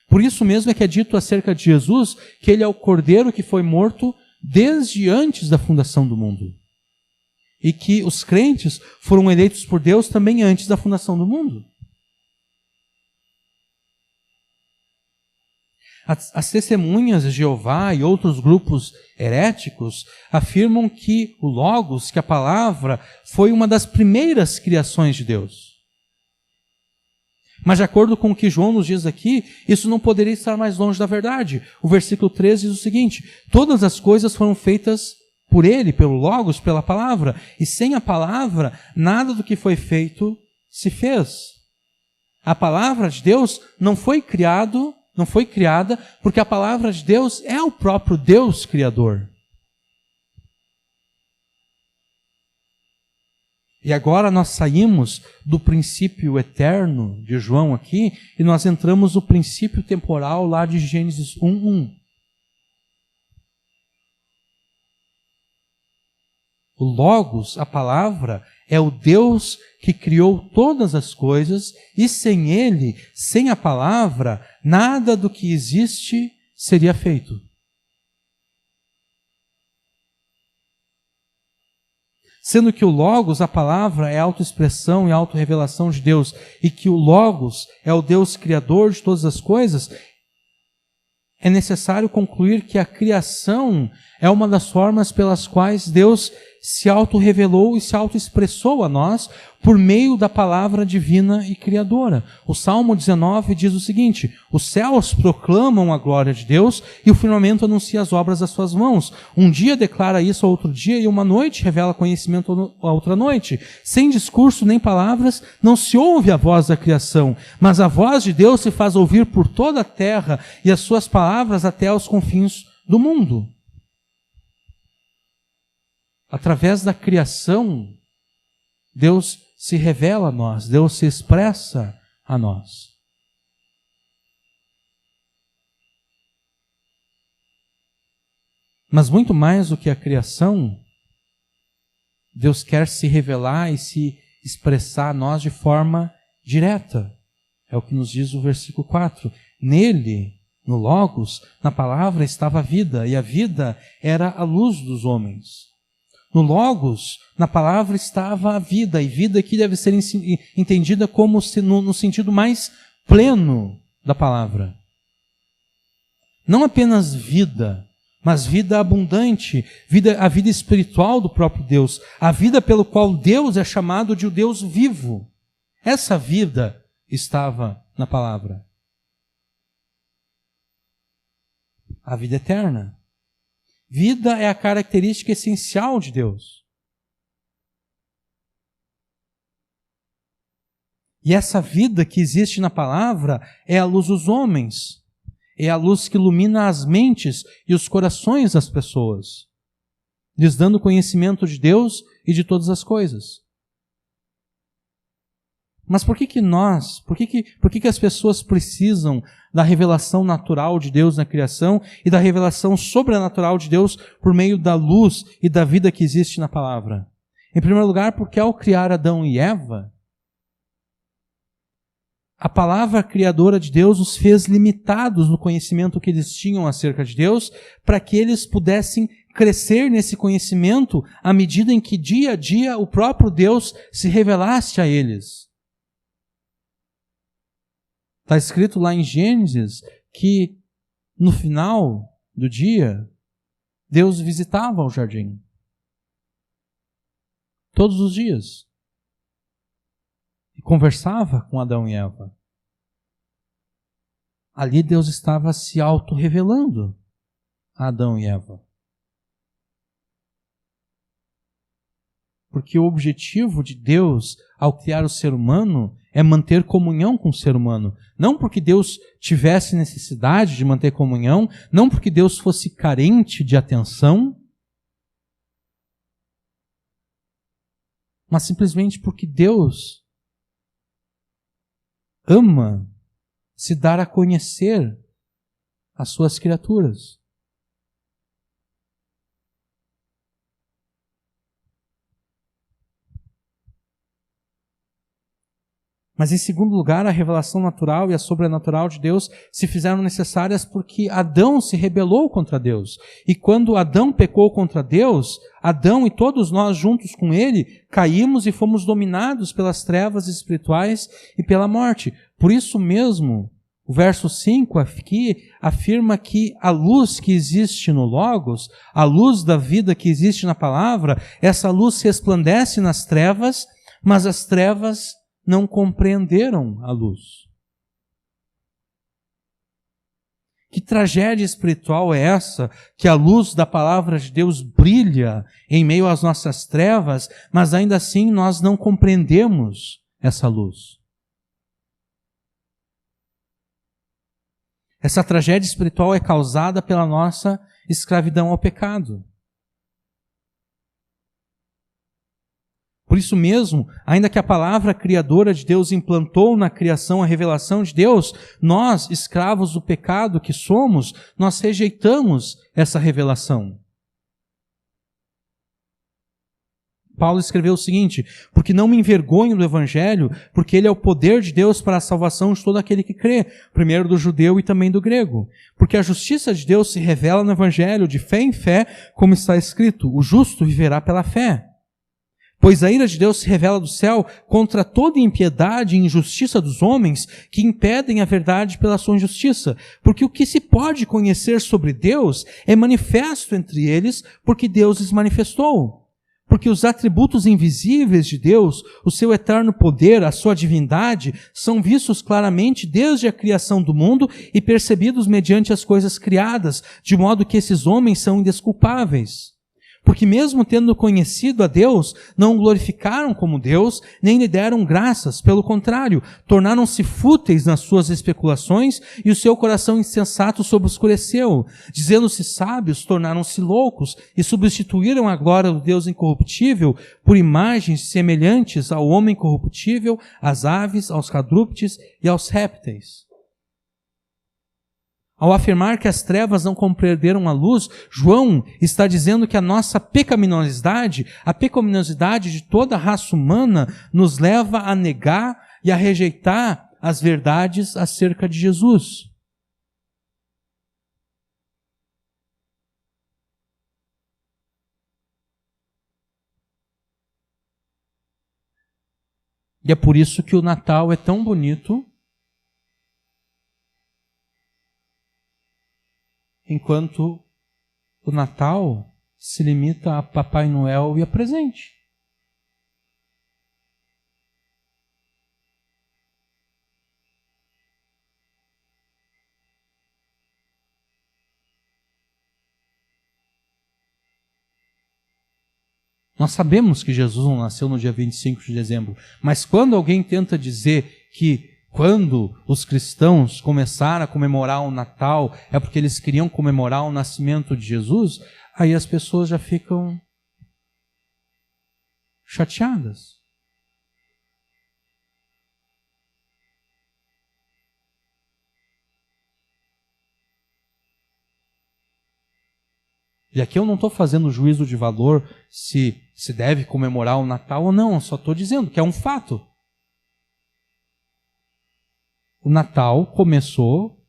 Por isso mesmo é que é dito acerca de Jesus que ele é o Cordeiro que foi morto desde antes da fundação do mundo. E que os crentes foram eleitos por Deus também antes da fundação do mundo. As testemunhas de Jeová e outros grupos heréticos afirmam que o Logos, que a palavra, foi uma das primeiras criações de Deus. Mas de acordo com o que João nos diz aqui, isso não poderia estar mais longe da verdade. O versículo 13 diz o seguinte: todas as coisas foram feitas por ele, pelo Logos, pela palavra, e sem a palavra, nada do que foi feito se fez. A palavra de Deus não foi criada porque a palavra de Deus é o próprio Deus Criador. E agora nós saímos do princípio eterno de João aqui e nós entramos no princípio temporal lá de Gênesis 1:1. O Logos, a palavra, é o Deus que criou todas as coisas e sem ele, sem a palavra, nada do que existe seria feito. Sendo que o Logos, a palavra, é a autoexpressão e a autorrevelação de Deus, e que o Logos é o Deus criador de todas as coisas, é necessário concluir que a criação é uma das formas pelas quais Deus se autorrevelou e se autoexpressou a nós por meio da palavra divina e criadora. O Salmo 19 diz o seguinte: os céus proclamam a glória de Deus e o firmamento anuncia as obras das suas mãos. Um dia declara isso a outro dia e uma noite revela conhecimento a outra noite. Sem discurso nem palavras não se ouve a voz da criação, mas a voz de Deus se faz ouvir por toda a terra e as suas palavras até aos confins do mundo. Através da criação, Deus se revela a nós, Deus se expressa a nós. Mas muito mais do que a criação, Deus quer se revelar e se expressar a nós de forma direta. É o que nos diz o versículo 4. Nele, no Logos, na palavra estava a vida, e a vida era a luz dos homens. No Logos, na palavra estava a vida, e vida aqui deve ser entendida como no sentido mais pleno da palavra. Não apenas vida, mas vida abundante, a vida espiritual do próprio Deus, a vida pelo qual Deus é chamado de o Deus vivo. Essa vida estava na palavra. A vida eterna. Vida é a característica essencial de Deus. E essa vida que existe na palavra é a luz dos homens. É a luz que ilumina as mentes e os corações das pessoas, lhes dando conhecimento de Deus e de todas as coisas. Mas por que as pessoas precisam da revelação natural de Deus na criação e da revelação sobrenatural de Deus por meio da luz e da vida que existe na palavra? Em primeiro lugar, porque ao criar Adão e Eva, a palavra criadora de Deus os fez limitados no conhecimento que eles tinham acerca de Deus, para que eles pudessem crescer nesse conhecimento à medida em que dia a dia o próprio Deus se revelasse a eles. Está escrito lá em Gênesis que no final do dia, Deus visitava o jardim. Todos os dias. E conversava com Adão e Eva. Ali Deus estava se auto-revelando a Adão e Eva. Porque o objetivo de Deus ao criar o ser humano é manter comunhão com o ser humano. Não porque Deus tivesse necessidade de manter comunhão, não porque Deus fosse carente de atenção, mas simplesmente porque Deus ama se dar a conhecer as suas criaturas. Mas em segundo lugar, a revelação natural e a sobrenatural de Deus se fizeram necessárias porque Adão se rebelou contra Deus. E quando Adão pecou contra Deus, Adão e todos nós juntos com ele, caímos e fomos dominados pelas trevas espirituais e pela morte. Por isso mesmo, o verso 5 aqui afirma que a luz que existe no Logos, a luz da vida que existe na palavra, essa luz resplandece nas trevas, mas as trevas não compreenderam a luz. Que tragédia espiritual é essa, que a luz da palavra de Deus brilha em meio às nossas trevas, mas ainda assim nós não compreendemos essa luz. Essa tragédia espiritual é causada pela nossa escravidão ao pecado. Por isso mesmo, ainda que a palavra criadora de Deus implantou na criação a revelação de Deus, nós, escravos do pecado que somos, nós rejeitamos essa revelação. Paulo escreveu o seguinte: porque não me envergonho do Evangelho, porque ele é o poder de Deus para a salvação de todo aquele que crê, primeiro do judeu e também do grego. Porque a justiça de Deus se revela no Evangelho de fé em fé, como está escrito, o justo viverá pela fé. Pois a ira de Deus se revela do céu contra toda impiedade e injustiça dos homens que impedem a verdade pela sua injustiça. Porque o que se pode conhecer sobre Deus é manifesto entre eles, porque Deus lhes manifestou. Porque os atributos invisíveis de Deus, o seu eterno poder, a sua divindade, são vistos claramente desde a criação do mundo e percebidos mediante as coisas criadas, de modo que esses homens são indesculpáveis. Porque mesmo tendo conhecido a Deus, não o glorificaram como Deus, nem lhe deram graças. Pelo contrário, tornaram-se fúteis nas suas especulações e o seu coração insensato sobrescureceu. Dizendo-se sábios, tornaram-se loucos e substituíram a glória do Deus incorruptível por imagens semelhantes ao homem corruptível, às aves, aos quadrúpedes e aos répteis. Ao afirmar que as trevas não compreenderam a luz, João está dizendo que a nossa pecaminosidade, a pecaminosidade de toda a raça humana, nos leva a negar e a rejeitar as verdades acerca de Jesus. E é por isso que o Natal é tão bonito, enquanto o Natal se limita a Papai Noel e a presente. Nós sabemos que Jesus não nasceu no dia 25 de dezembro, mas quando alguém tenta dizer que quando os cristãos começaram a comemorar o Natal é porque eles queriam comemorar o nascimento de Jesus, aí as pessoas já ficam chateadas. E aqui eu não estou fazendo juízo de valor se deve comemorar o Natal ou não, eu só estou dizendo que é um fato. O Natal começou,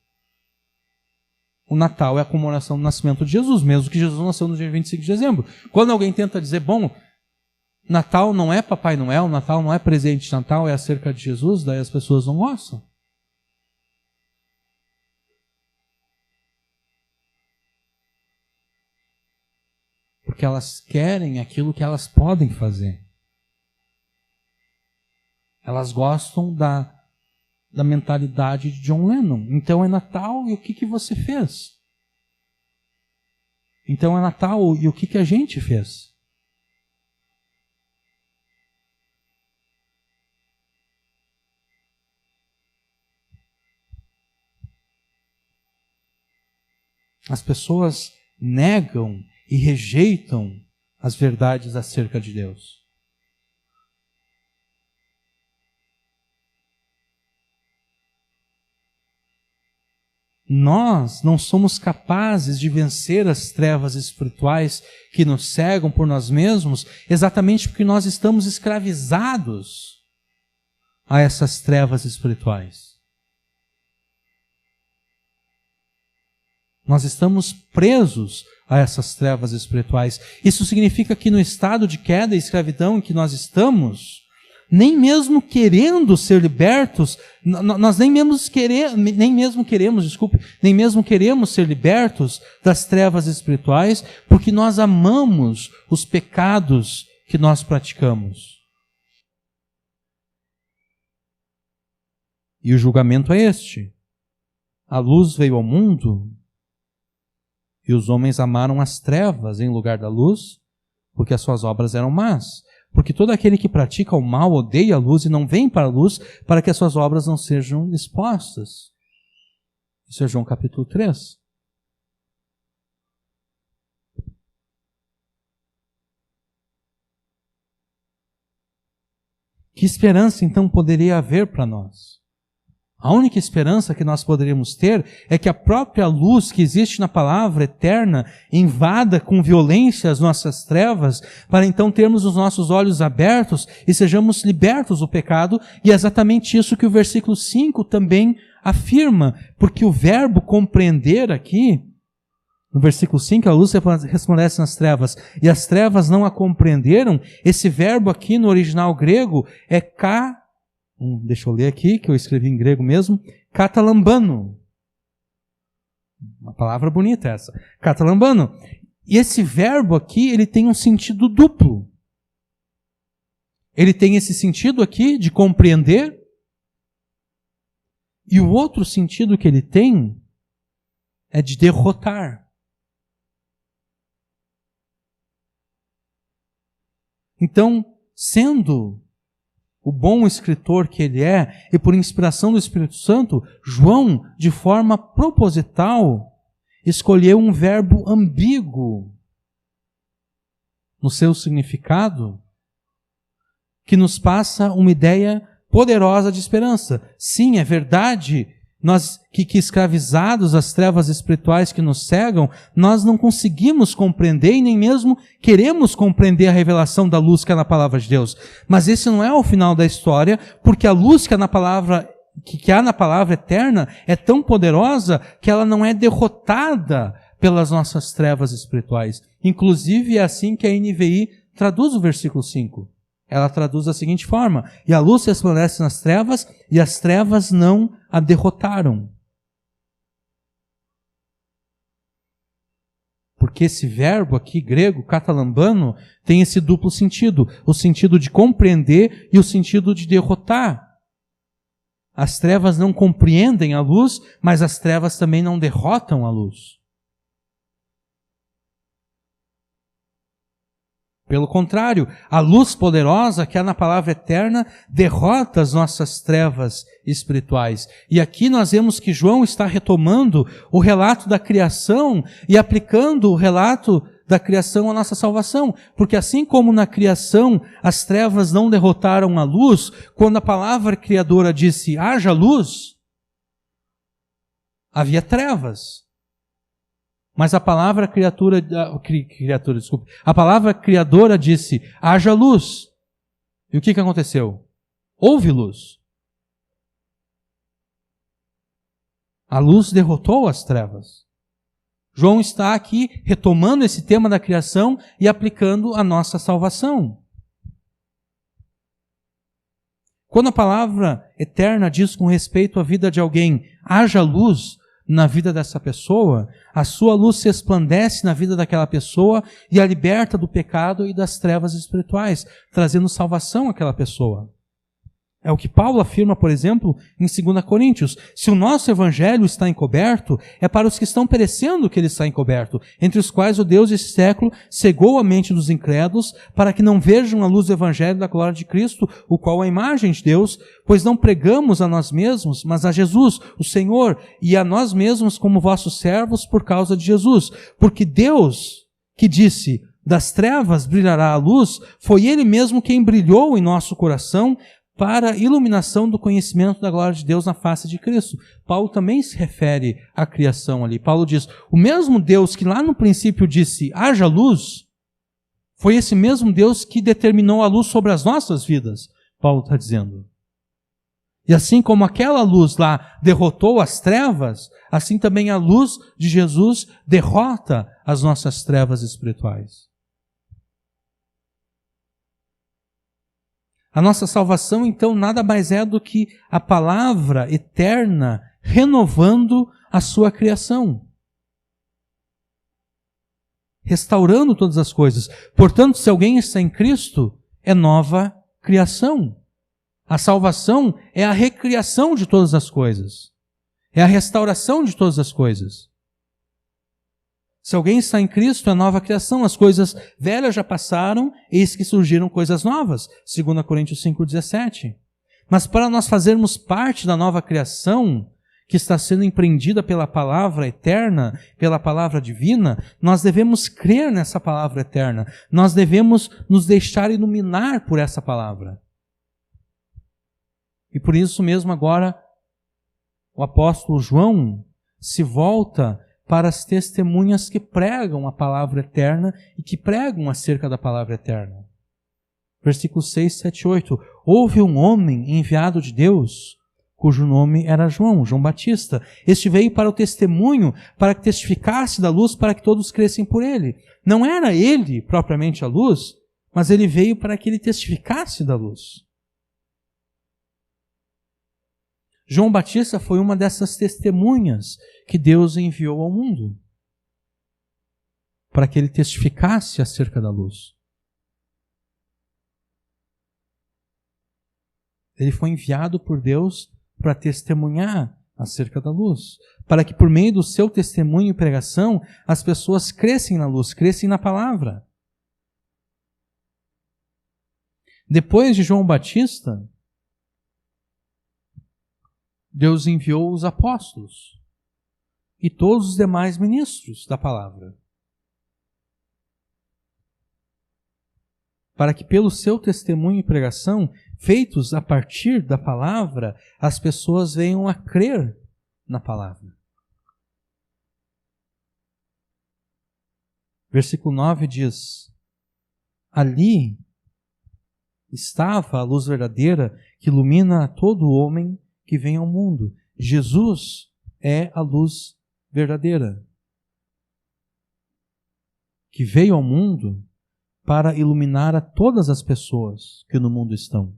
o Natal é a comemoração do nascimento de Jesus, mesmo que Jesus nasceu no dia 25 de dezembro. Quando alguém tenta dizer, bom, Natal não é Papai Noel, Natal não é presente, Natal é acerca de Jesus, daí as pessoas não gostam. Porque elas querem aquilo que elas podem fazer. Elas gostam da mentalidade de John Lennon. Então é Natal e o que você fez? Então é Natal e o que a gente fez? As pessoas negam e rejeitam as verdades acerca de Deus. Nós não somos capazes de vencer as trevas espirituais que nos cegam por nós mesmos, exatamente porque nós estamos escravizados a essas trevas espirituais. Nós estamos presos a essas trevas espirituais. Isso significa que no estado de queda e escravidão em que nós estamos, nem mesmo querendo ser libertos, nós nem mesmo queremos ser libertos das trevas espirituais, porque nós amamos os pecados que nós praticamos. E o julgamento é este: a luz veio ao mundo, e os homens amaram as trevas em lugar da luz, porque as suas obras eram más. Porque todo aquele que pratica o mal odeia a luz e não vem para a luz, para que as suas obras não sejam expostas. Isso é João capítulo 3. Que esperança então poderia haver para nós? A única esperança que nós poderíamos ter é que a própria luz que existe na palavra eterna invada com violência as nossas trevas, para então termos os nossos olhos abertos e sejamos libertos do pecado, e é exatamente isso que o versículo 5 também afirma, porque o verbo compreender aqui, no versículo 5, a luz resplandece nas trevas, e as trevas não a compreenderam. Esse verbo aqui no original grego é deixa eu ler aqui, que eu escrevi em grego mesmo, katalambano. Uma palavra bonita essa. Katalambano. E esse verbo aqui, ele tem um sentido duplo. Ele tem esse sentido aqui de compreender, e o outro sentido que ele tem é de derrotar. Então, sendo o bom escritor que ele é, e por inspiração do Espírito Santo, João, de forma proposital, escolheu um verbo ambíguo no seu significado, que nos passa uma ideia poderosa de esperança. Sim, é verdade Nós que escravizados às trevas espirituais que nos cegam, nós não conseguimos compreender e nem mesmo queremos compreender a revelação da luz que é na palavra de Deus. Mas esse não é o final da história, porque a luz que há na palavra eterna é tão poderosa que ela não é derrotada pelas nossas trevas espirituais. Inclusive é assim que a NVI traduz o versículo 5. Ela traduz da seguinte forma: e a luz resplandece nas trevas, e as trevas não a derrotaram. Porque esse verbo aqui, grego, katalambano, tem esse duplo sentido. O sentido de compreender e o sentido de derrotar. As trevas não compreendem a luz, mas as trevas também não derrotam a luz. Pelo contrário, a luz poderosa que há na palavra eterna derrota as nossas trevas espirituais. E aqui nós vemos que João está retomando o relato da criação e aplicando o relato da criação à nossa salvação. Porque assim como na criação as trevas não derrotaram a luz, quando a palavra criadora disse haja luz, havia trevas. Mas a palavra a palavra criadora disse, haja luz. E o que aconteceu? Houve luz. A luz derrotou as trevas. João está aqui retomando esse tema da criação e aplicando a nossa salvação. Quando a palavra eterna diz com respeito à vida de alguém, haja luz na vida dessa pessoa, a sua luz se resplandece na vida daquela pessoa e a liberta do pecado e das trevas espirituais, trazendo salvação àquela pessoa. É o que Paulo afirma, por exemplo, em 2 Coríntios. Se o nosso evangelho está encoberto, é para os que estão perecendo que ele está encoberto, entre os quais o Deus desse século cegou a mente dos incrédulos, para que não vejam a luz do evangelho da glória de Cristo, o qual é a imagem de Deus, pois não pregamos a nós mesmos, mas a Jesus, o Senhor, e a nós mesmos como vossos servos por causa de Jesus. Porque Deus, que disse, das trevas brilhará a luz, foi Ele mesmo quem brilhou em nosso coração, para a iluminação do conhecimento da glória de Deus na face de Cristo. Paulo também se refere à criação ali. Paulo diz, o mesmo Deus que lá no princípio disse, haja luz, foi esse mesmo Deus que determinou a luz sobre as nossas vidas, Paulo está dizendo. E assim como aquela luz lá derrotou as trevas, assim também a luz de Jesus derrota as nossas trevas espirituais. A nossa salvação, então, nada mais é do que a palavra eterna renovando a sua criação. Restaurando todas as coisas. Portanto, se alguém está em Cristo, é nova criação. A salvação é a recriação de todas as coisas. É a restauração de todas as coisas. Se alguém está em Cristo, é nova criação. As coisas velhas já passaram, eis que surgiram coisas novas. 2 Coríntios 5,17. Mas para nós fazermos parte da nova criação, que está sendo empreendida pela palavra eterna, pela palavra divina, nós devemos crer nessa palavra eterna. Nós devemos nos deixar iluminar por essa palavra. E por isso mesmo agora, o apóstolo João se volta para as testemunhas que pregam a palavra eterna e que pregam acerca da palavra eterna. Versículos 6, 7 e 8. Houve um homem enviado de Deus, cujo nome era João Batista. Este veio para o testemunho, para que testificasse da luz, para que todos crescem por ele. Não era ele propriamente a luz, mas ele veio para que ele testificasse da luz. João Batista foi uma dessas testemunhas que Deus enviou ao mundo para que ele testificasse acerca da luz. Ele foi enviado por Deus para testemunhar acerca da luz, para que por meio do seu testemunho e pregação as pessoas crescem na luz, crescem na palavra. Depois de João Batista, Deus enviou os apóstolos e todos os demais ministros da palavra, para que pelo seu testemunho e pregação, feitos a partir da palavra, as pessoas venham a crer na palavra. Versículo 9 diz: ali estava a luz verdadeira que ilumina todo homem que vem ao mundo. Jesus é a luz verdadeira que veio ao mundo para iluminar a todas as pessoas que no mundo estão.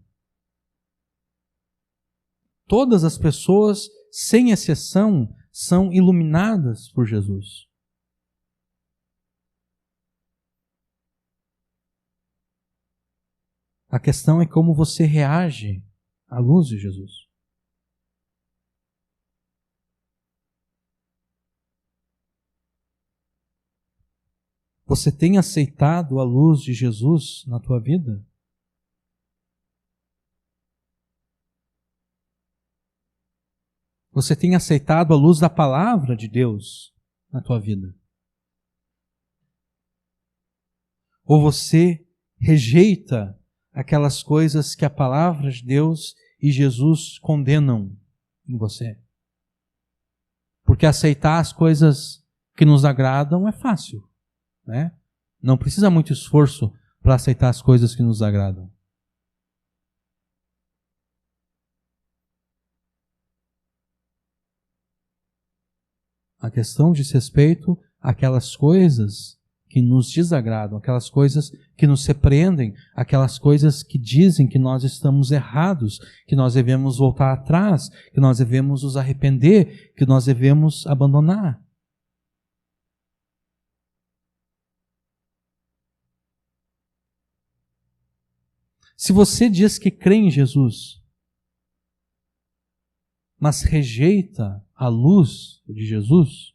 Todas as pessoas, sem exceção, são iluminadas por Jesus. A questão é como você reage à luz de Jesus. Você tem aceitado a luz de Jesus na tua vida? Você tem aceitado a luz da palavra de Deus na tua vida? Ou você rejeita aquelas coisas que a palavra de Deus e Jesus condenam em você? Porque aceitar as coisas que nos agradam é fácil, né? Não precisa muito esforço para aceitar as coisas que nos agradam. A questão diz respeito àquelas coisas que nos desagradam, aquelas coisas que nos repreendem, aquelas coisas que dizem que nós estamos errados, que nós devemos voltar atrás, que nós devemos nos arrepender, que nós devemos abandonar. Se você diz que crê em Jesus, mas rejeita a luz de Jesus,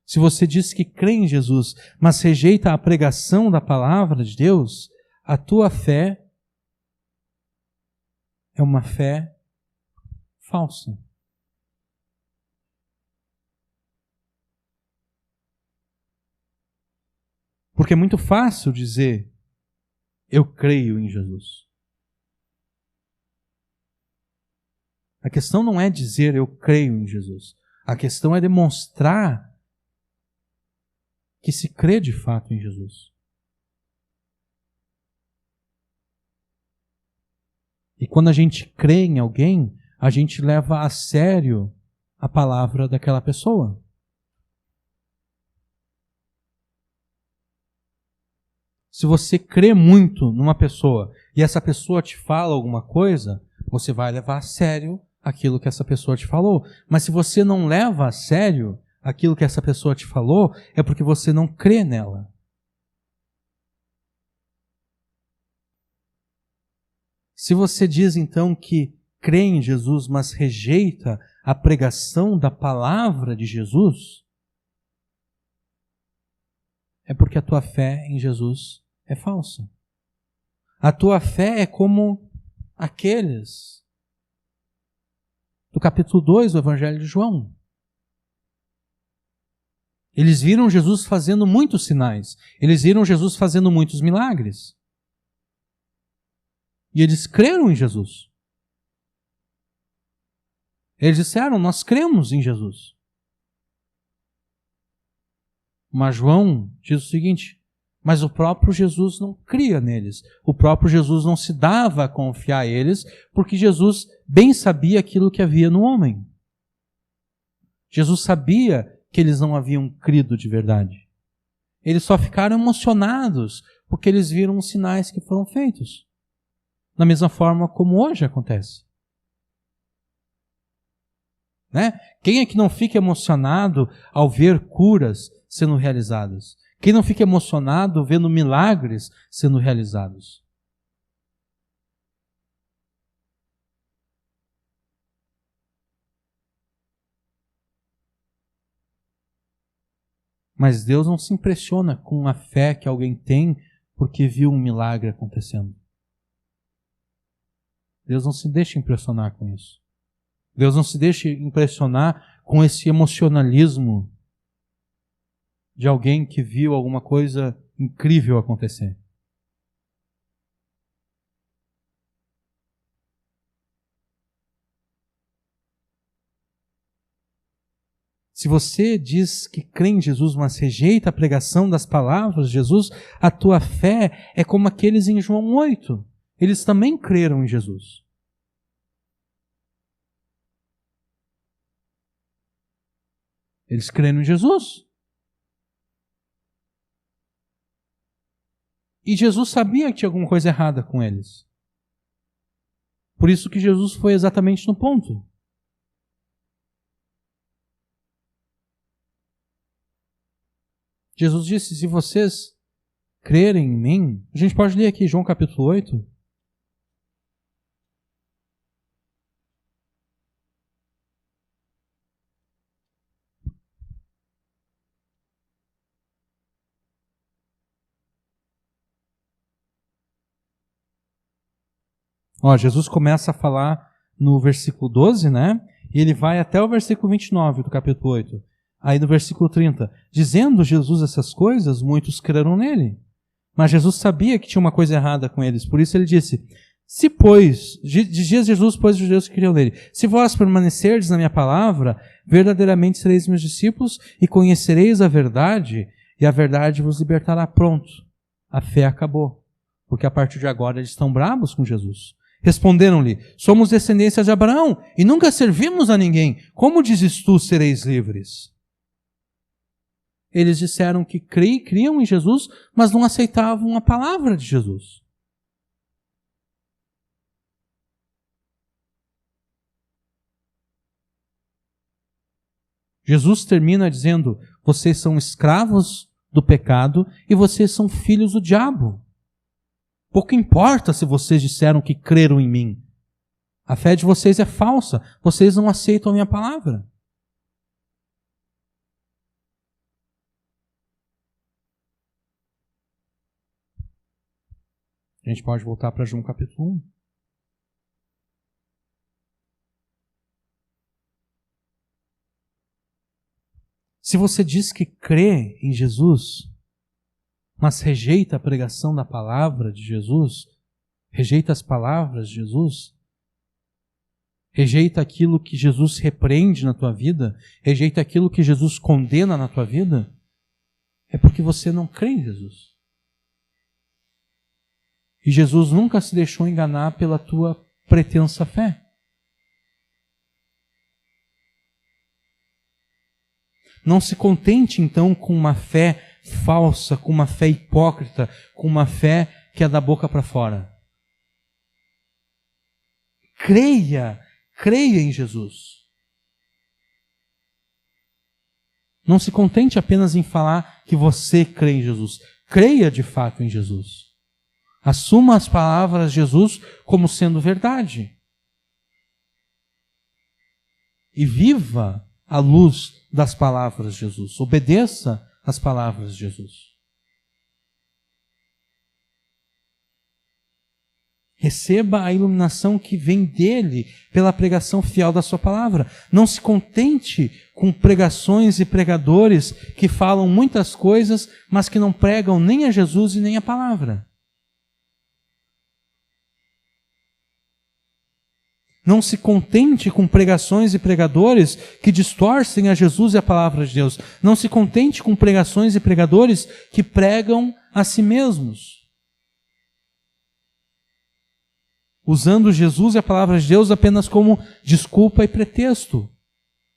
se você diz que crê em Jesus, mas rejeita a pregação da palavra de Deus, a tua fé é uma fé falsa. Porque é muito fácil dizer, eu creio em Jesus. A questão não é dizer eu creio em Jesus. A questão é demonstrar que se crê de fato em Jesus. E quando a gente crê em alguém, a gente leva a sério a palavra daquela pessoa. Se você crê muito numa pessoa e essa pessoa te fala alguma coisa, você vai levar a sério aquilo que essa pessoa te falou. Mas se você não leva a sério aquilo que essa pessoa te falou, é porque você não crê nela. Se você diz então que crê em Jesus, mas rejeita a pregação da palavra de Jesus, é porque a tua fé em Jesus é falsa. A tua fé é como aqueles do capítulo 2 do Evangelho de João. Eles viram Jesus fazendo muitos sinais. Eles viram Jesus fazendo muitos milagres. E eles creram em Jesus. Eles disseram, nós cremos em Jesus. Mas João diz o seguinte, mas o próprio Jesus não cria neles. O próprio Jesus não se dava a confiar a eles, porque Jesus bem sabia aquilo que havia no homem. Jesus sabia que eles não haviam crido de verdade. Eles só ficaram emocionados porque eles viram os sinais que foram feitos. Da mesma forma como hoje acontece. Né? Quem é que não fica emocionado ao ver curas sendo realizadas? Quem não fica emocionado vendo milagres sendo realizados? Mas Deus não se impressiona com a fé que alguém tem porque viu um milagre acontecendo. Deus não se deixa impressionar com isso. Deus não se deixa impressionar com esse emocionalismo de alguém que viu alguma coisa incrível acontecer. Se você diz que crê em Jesus, mas rejeita a pregação das palavras de Jesus, a tua fé é como aqueles em João 8. Eles também creram em Jesus. Eles creram em Jesus. E Jesus sabia que tinha alguma coisa errada com eles. Por isso que Jesus foi exatamente no ponto. Jesus disse, se vocês crerem em mim, a gente pode ler aqui João capítulo 8. Jesus começa a falar no versículo 12, né? E ele vai até o versículo 29 do capítulo 8. Aí no versículo 30, dizendo Jesus essas coisas, muitos creram nele. Mas Jesus sabia que tinha uma coisa errada com eles, por isso ele disse, dizia Jesus, pois os judeus que criam nele, se vós permanecerdes na minha palavra, verdadeiramente sereis meus discípulos e conhecereis a verdade, e a verdade vos libertará. Pronto, a fé acabou, porque a partir de agora eles estão bravos com Jesus. Responderam-lhe, somos descendência de Abraão e nunca servimos a ninguém. Como dizes tu, sereis livres? Eles disseram que criam em Jesus, mas não aceitavam a palavra de Jesus. Jesus termina dizendo, vocês são escravos do pecado e vocês são filhos do diabo. Pouco importa se vocês disseram que creram em mim. A fé de vocês é falsa. Vocês não aceitam a minha palavra. A gente pode voltar para João capítulo 1. Se você diz que crê em Jesus, mas rejeita a pregação da palavra de Jesus, rejeita as palavras de Jesus, rejeita aquilo que Jesus repreende na tua vida, rejeita aquilo que Jesus condena na tua vida, é porque você não crê em Jesus. E Jesus nunca se deixou enganar pela tua pretensa fé. Não se contente então com uma fé falsa, com uma fé hipócrita, com uma fé que é da boca para fora. Creia em Jesus. Não se contente apenas em falar que você crê em Jesus. Creia de fato em Jesus. Assuma as palavras de Jesus como sendo verdade. E viva à luz das palavras de Jesus. Obedeça as palavras de Jesus. Receba a iluminação que vem dele pela pregação fiel da sua palavra. Não se contente com pregações e pregadores que falam muitas coisas, mas que não pregam nem a Jesus e nem a palavra. Não se contente com pregações e pregadores que distorcem a Jesus e a palavra de Deus. Não se contente com pregações e pregadores que pregam a si mesmos, usando Jesus e a palavra de Deus apenas como desculpa e pretexto.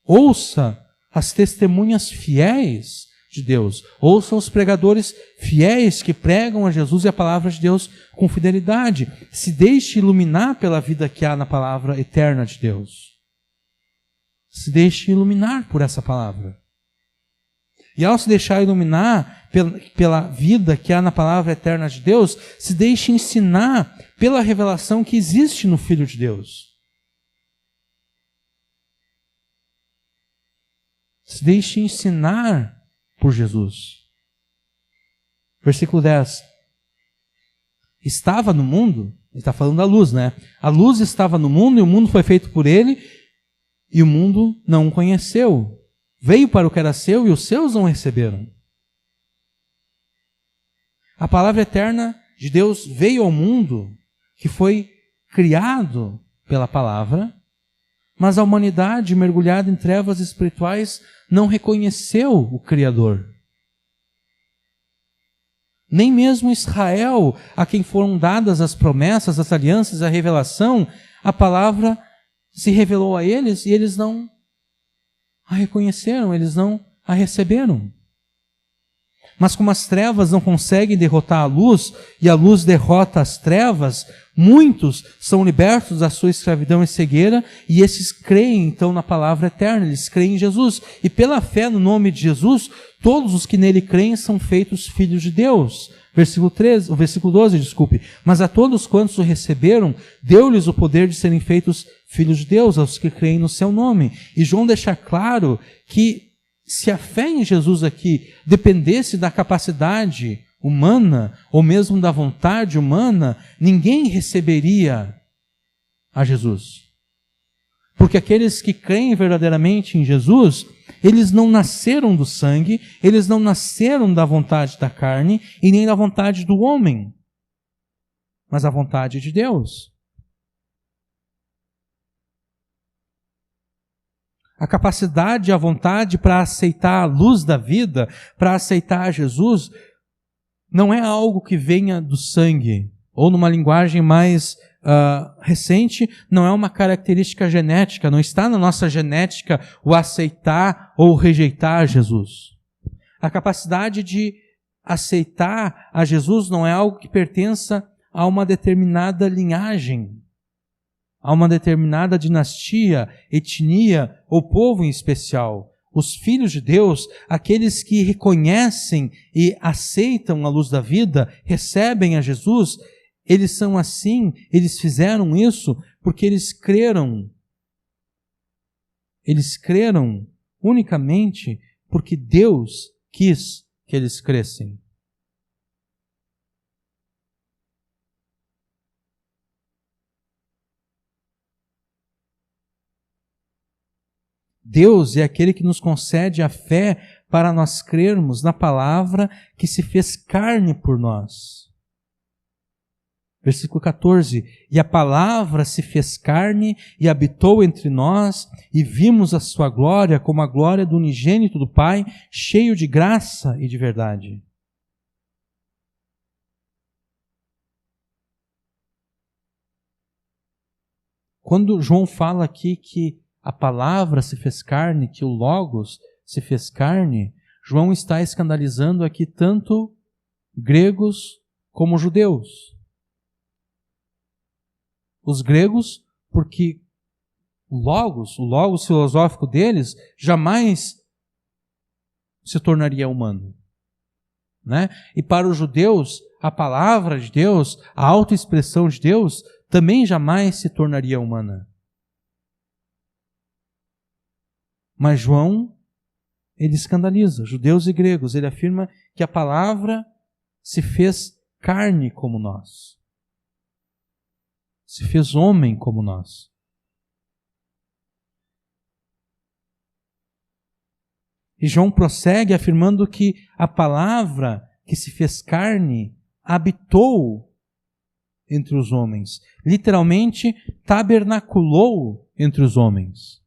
Ouça as testemunhas fiéis de Deus. Ouça os pregadores fiéis que pregam a Jesus e a palavra de Deus com fidelidade. Se deixe iluminar pela vida que há na palavra eterna de Deus. Se deixe iluminar por essa palavra. E ao se deixar iluminar pela vida que há na palavra eterna de Deus, se deixe ensinar pela revelação que existe no Filho de Deus. Se deixe ensinar por Jesus. Versículo 10. Estava no mundo, ele está falando da luz, né? A luz estava no mundo e o mundo foi feito por ele e o mundo não o conheceu. Veio para o que era seu e os seus não receberam. A palavra eterna de Deus veio ao mundo que foi criado pela palavra, mas a humanidade, mergulhada em trevas espirituais, não reconheceu o Criador. Nem mesmo Israel, a quem foram dadas as promessas, as alianças, a revelação, a palavra se revelou a eles e eles não a reconheceram, eles não a receberam. Mas como as trevas não conseguem derrotar a luz e a luz derrota as trevas, muitos são libertos da sua escravidão e cegueira e esses creem então na palavra eterna, eles creem em Jesus. E pela fé no nome de Jesus, todos os que nele creem são feitos filhos de Deus. Versículo 12. Mas a todos quantos o receberam, deu-lhes o poder de serem feitos filhos de Deus, aos que creem no seu nome. E João deixa claro que se a fé em Jesus aqui dependesse da capacidade humana, ou mesmo da vontade humana, ninguém receberia a Jesus. Porque aqueles que creem verdadeiramente em Jesus, eles não nasceram do sangue, eles não nasceram da vontade da carne e nem da vontade do homem, mas a vontade de Deus. A capacidade e a vontade para aceitar a luz da vida, para aceitar Jesus, não é algo que venha do sangue, ou numa linguagem mais recente, não é uma característica genética, não está na nossa genética o aceitar ou rejeitar Jesus. A capacidade de aceitar a Jesus não é algo que pertença a uma determinada linhagem, a uma determinada dinastia, etnia ou povo em especial. Os filhos de Deus, aqueles que reconhecem e aceitam a luz da vida, recebem a Jesus, eles são assim, eles fizeram isso porque eles creram. Eles creram unicamente porque Deus quis que eles crescem. Deus é aquele que nos concede a fé para nós crermos na palavra que se fez carne por nós. Versículo 14. E a palavra se fez carne e habitou entre nós e vimos a sua glória como a glória do unigênito do Pai, cheio de graça e de verdade. Quando João fala aqui que a palavra se fez carne, que o Logos se fez carne, João está escandalizando aqui tanto gregos como judeus. Os gregos, porque o Logos filosófico deles, jamais se tornaria humano. Né? E para os judeus, a palavra de Deus, a autoexpressão de Deus, também jamais se tornaria humana. Mas João, ele escandaliza judeus e gregos. Ele afirma que a palavra se fez carne como nós. Se fez homem como nós. E João prossegue afirmando que a palavra que se fez carne habitou entre os homens. Literalmente, tabernaculou entre os homens.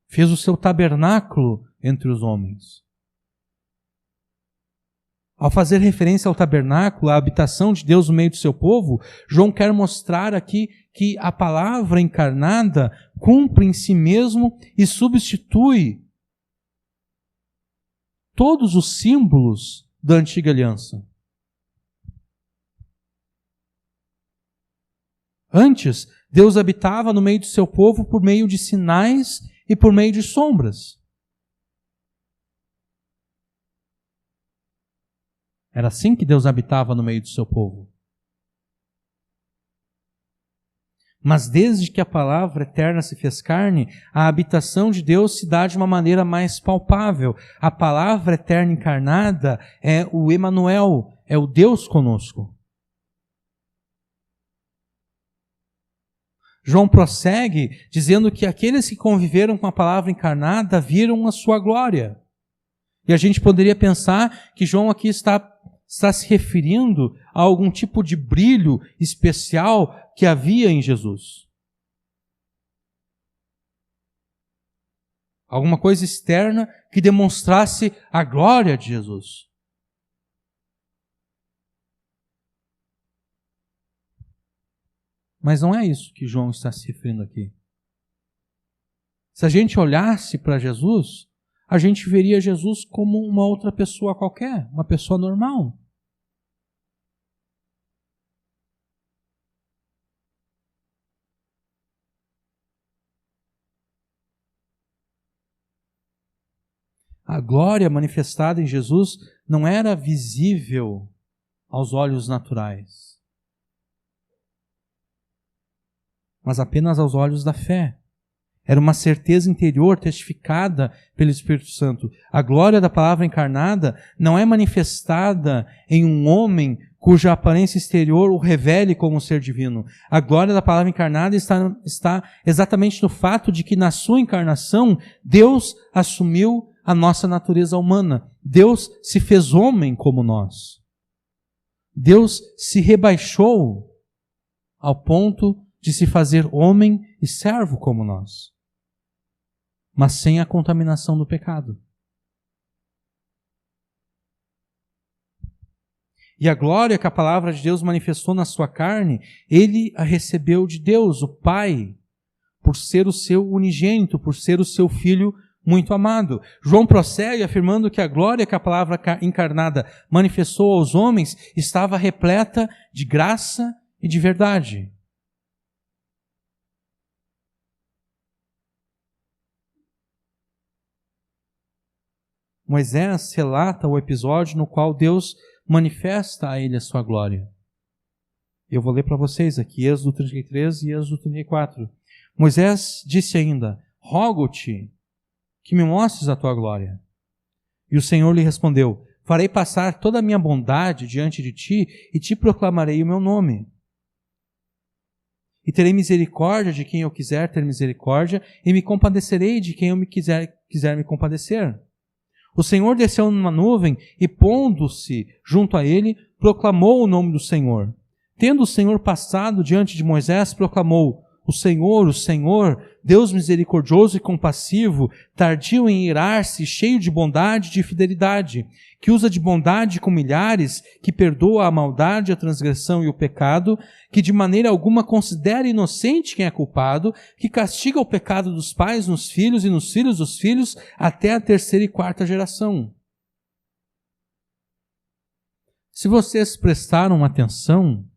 Fez o seu tabernáculo entre os homens. Ao fazer referência ao tabernáculo, à habitação de Deus no meio do seu povo, João quer mostrar aqui que a palavra encarnada cumpre em si mesmo e substitui todos os símbolos da antiga aliança. Antes, Deus habitava no meio do seu povo por meio de sinais e por meio de sombras. Era assim que Deus habitava no meio do seu povo. Mas desde que a palavra eterna se fez carne, a habitação de Deus se dá de uma maneira mais palpável. A palavra eterna encarnada é o Emanuel, é o Deus conosco. João prossegue dizendo que aqueles que conviveram com a palavra encarnada viram a sua glória. E a gente poderia pensar que João aqui está está se referindo a algum tipo de brilho especial que havia em Jesus. Alguma coisa externa que demonstrasse a glória de Jesus. Mas não é isso que João está se referindo aqui. Se a gente olhasse para Jesus, a gente veria Jesus como uma outra pessoa qualquer, uma pessoa normal. A glória manifestada em Jesus não era visível aos olhos naturais, mas apenas aos olhos da fé. Era uma certeza interior testificada pelo Espírito Santo. A glória da palavra encarnada não é manifestada em um homem cuja aparência exterior o revele como um ser divino. A glória da palavra encarnada está exatamente no fato de que na sua encarnação Deus assumiu a nossa natureza humana. Deus se fez homem como nós. Deus se rebaixou ao ponto de se fazer homem e servo como nós, mas sem a contaminação do pecado. E a glória que a palavra de Deus manifestou na sua carne, ele a recebeu de Deus, o Pai, por ser o seu unigênito, por ser o seu Filho muito amado. João prossegue afirmando que a glória que a palavra encarnada manifestou aos homens estava repleta de graça e de verdade. Moisés relata o episódio no qual Deus manifesta a ele a sua glória. Eu vou ler para vocês aqui, Êxodo 33 e Êxodo 34. Moisés disse ainda: rogo-te que me mostres a tua glória. E o Senhor lhe respondeu: farei passar toda a minha bondade diante de ti e te proclamarei o meu nome. E terei misericórdia de quem eu quiser ter misericórdia e me compadecerei de quem eu quiser me compadecer. O Senhor desceu numa nuvem e, pondo-se junto a ele, proclamou o nome do Senhor. Tendo o Senhor passado diante de Moisés, proclamou: o Senhor, Deus misericordioso e compassivo, tardio em irar-se, cheio de bondade e de fidelidade, que usa de bondade com milhares, que perdoa a maldade, a transgressão e o pecado, que de maneira alguma considera inocente quem é culpado, que castiga o pecado dos pais nos filhos e nos filhos dos filhos até a 3ª e 4ª geração. Se vocês prestaram atenção,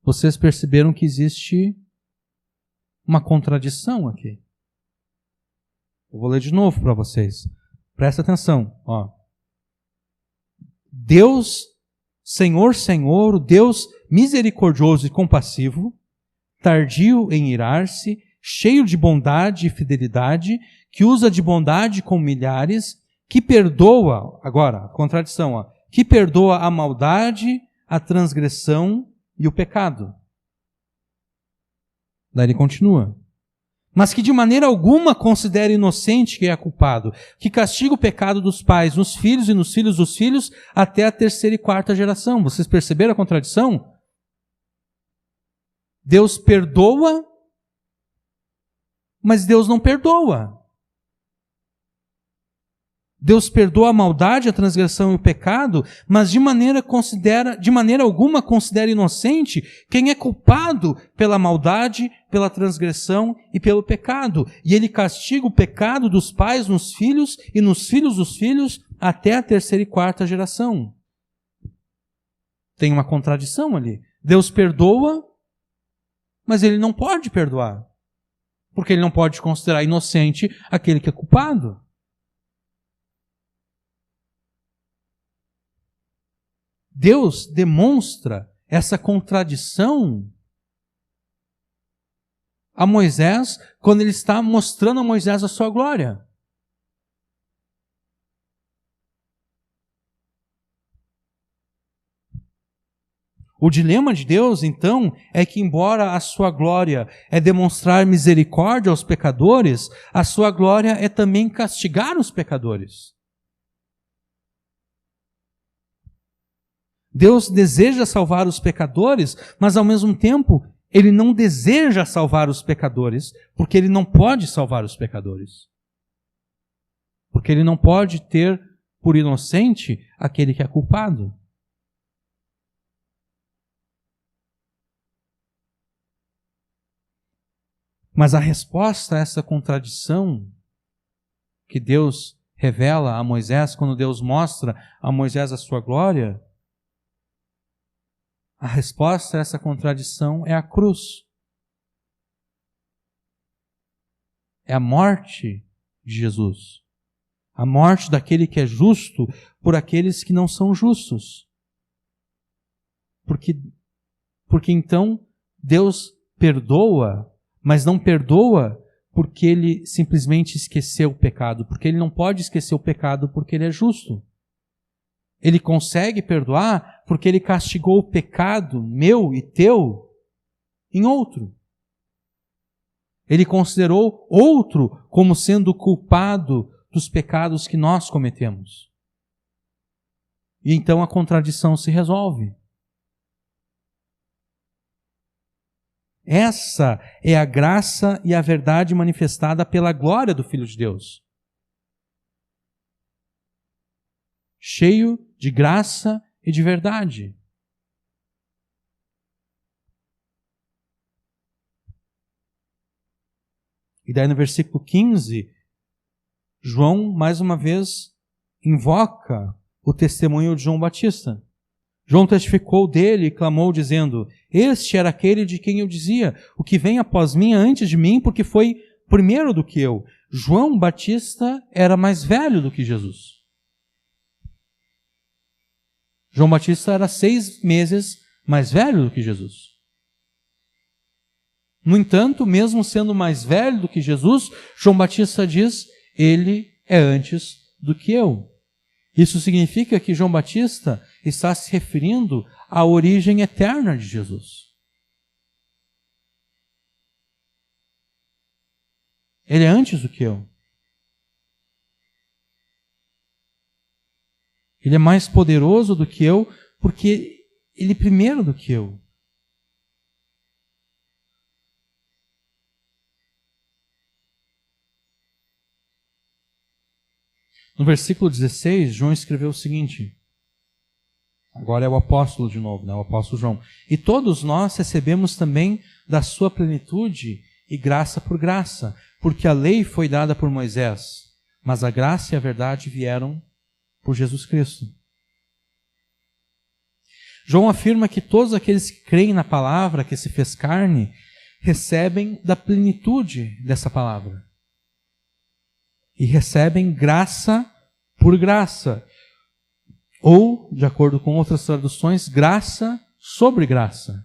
vocês perceberam que existe uma contradição aqui. Eu vou ler de novo para vocês. Presta atenção. Ó. Deus, Senhor, o Deus misericordioso e compassivo, tardio em irar-se, cheio de bondade e fidelidade, que usa de bondade com milhares, que perdoa, agora, contradição, ó, que perdoa a maldade, a transgressão e o pecado. Daí ele continua. Mas que de maneira alguma considera inocente quem é culpado, que castiga o pecado dos pais nos filhos e nos filhos dos filhos até a 3ª e 4ª geração. Vocês perceberam a contradição? Deus perdoa, mas Deus não perdoa. Deus perdoa a maldade, a transgressão e o pecado, mas de maneira alguma considera inocente quem é culpado pela maldade, pela transgressão e pelo pecado. E ele castiga o pecado dos pais nos filhos e nos filhos dos filhos até a 3ª e 4ª geração. Tem uma contradição ali. Deus perdoa, mas ele não pode perdoar, porque ele não pode considerar inocente aquele que é culpado. Deus demonstra essa contradição a Moisés quando ele está mostrando a Moisés a sua glória. O dilema de Deus, então, é que embora a sua glória é demonstrar misericórdia aos pecadores, a sua glória é também castigar os pecadores. Deus deseja salvar os pecadores, mas ao mesmo tempo, Ele não deseja salvar os pecadores, porque Ele não pode salvar os pecadores. Porque Ele não pode ter por inocente aquele que é culpado. Mas a resposta a essa contradição que Deus revela a Moisés, quando Deus mostra a Moisés a sua glória, a resposta a essa contradição é a cruz. É a morte de Jesus. A morte daquele que é justo por aqueles que não são justos. Porque então Deus perdoa, mas não perdoa porque Ele simplesmente esqueceu o pecado. Porque Ele não pode esquecer o pecado porque Ele é justo. Ele consegue perdoar porque Ele castigou o pecado meu e teu em outro. Ele considerou outro como sendo culpado dos pecados que nós cometemos. E então a contradição se resolve. Essa é a graça e a verdade manifestada pela glória do Filho de Deus. Cheio de graça e de verdade. E daí no versículo 15, João mais uma vez invoca o testemunho de João Batista. João testificou dele e clamou dizendo: este era aquele de quem eu dizia, o que vem após mim antes de mim, porque foi primeiro do que eu. João Batista era mais velho do que Jesus. João Batista era 6 meses mais velho do que Jesus. No entanto, mesmo sendo mais velho do que Jesus, João Batista diz: ele é antes do que eu. Isso significa que João Batista está se referindo à origem eterna de Jesus. Ele é antes do que eu. Ele é mais poderoso do que eu, porque ele é primeiro do que eu. No versículo 16, João escreveu o seguinte, agora é o apóstolo de novo, né? O apóstolo João. E todos nós recebemos também da sua plenitude e graça por graça, porque a lei foi dada por Moisés, mas a graça e a verdade vieram por Jesus Cristo. João afirma que todos aqueles que creem na palavra que se fez carne, recebem da plenitude dessa palavra. E recebem graça por graça. Ou, de acordo com outras traduções, graça sobre graça.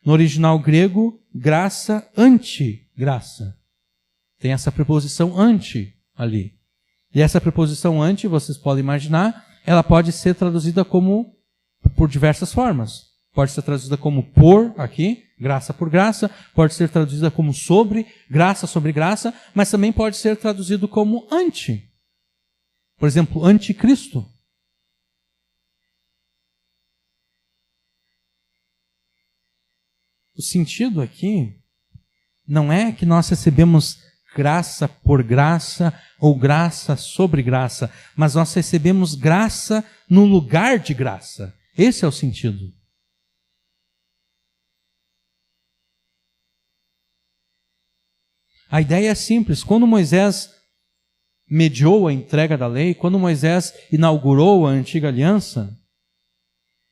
No original grego, graça anti-graça. Tem essa preposição anti ali. E essa preposição anti, vocês podem imaginar, ela pode ser traduzida como por diversas formas. Pode ser traduzida como por, aqui, graça por graça, pode ser traduzida como sobre graça, mas também pode ser traduzido como anti. Por exemplo, anticristo. O sentido aqui não é que nós recebemos graça por graça ou graça sobre graça, mas nós recebemos graça no lugar de graça. Esse é o sentido. A ideia é simples. Quando Moisés mediou a entrega da lei, quando Moisés inaugurou a antiga aliança,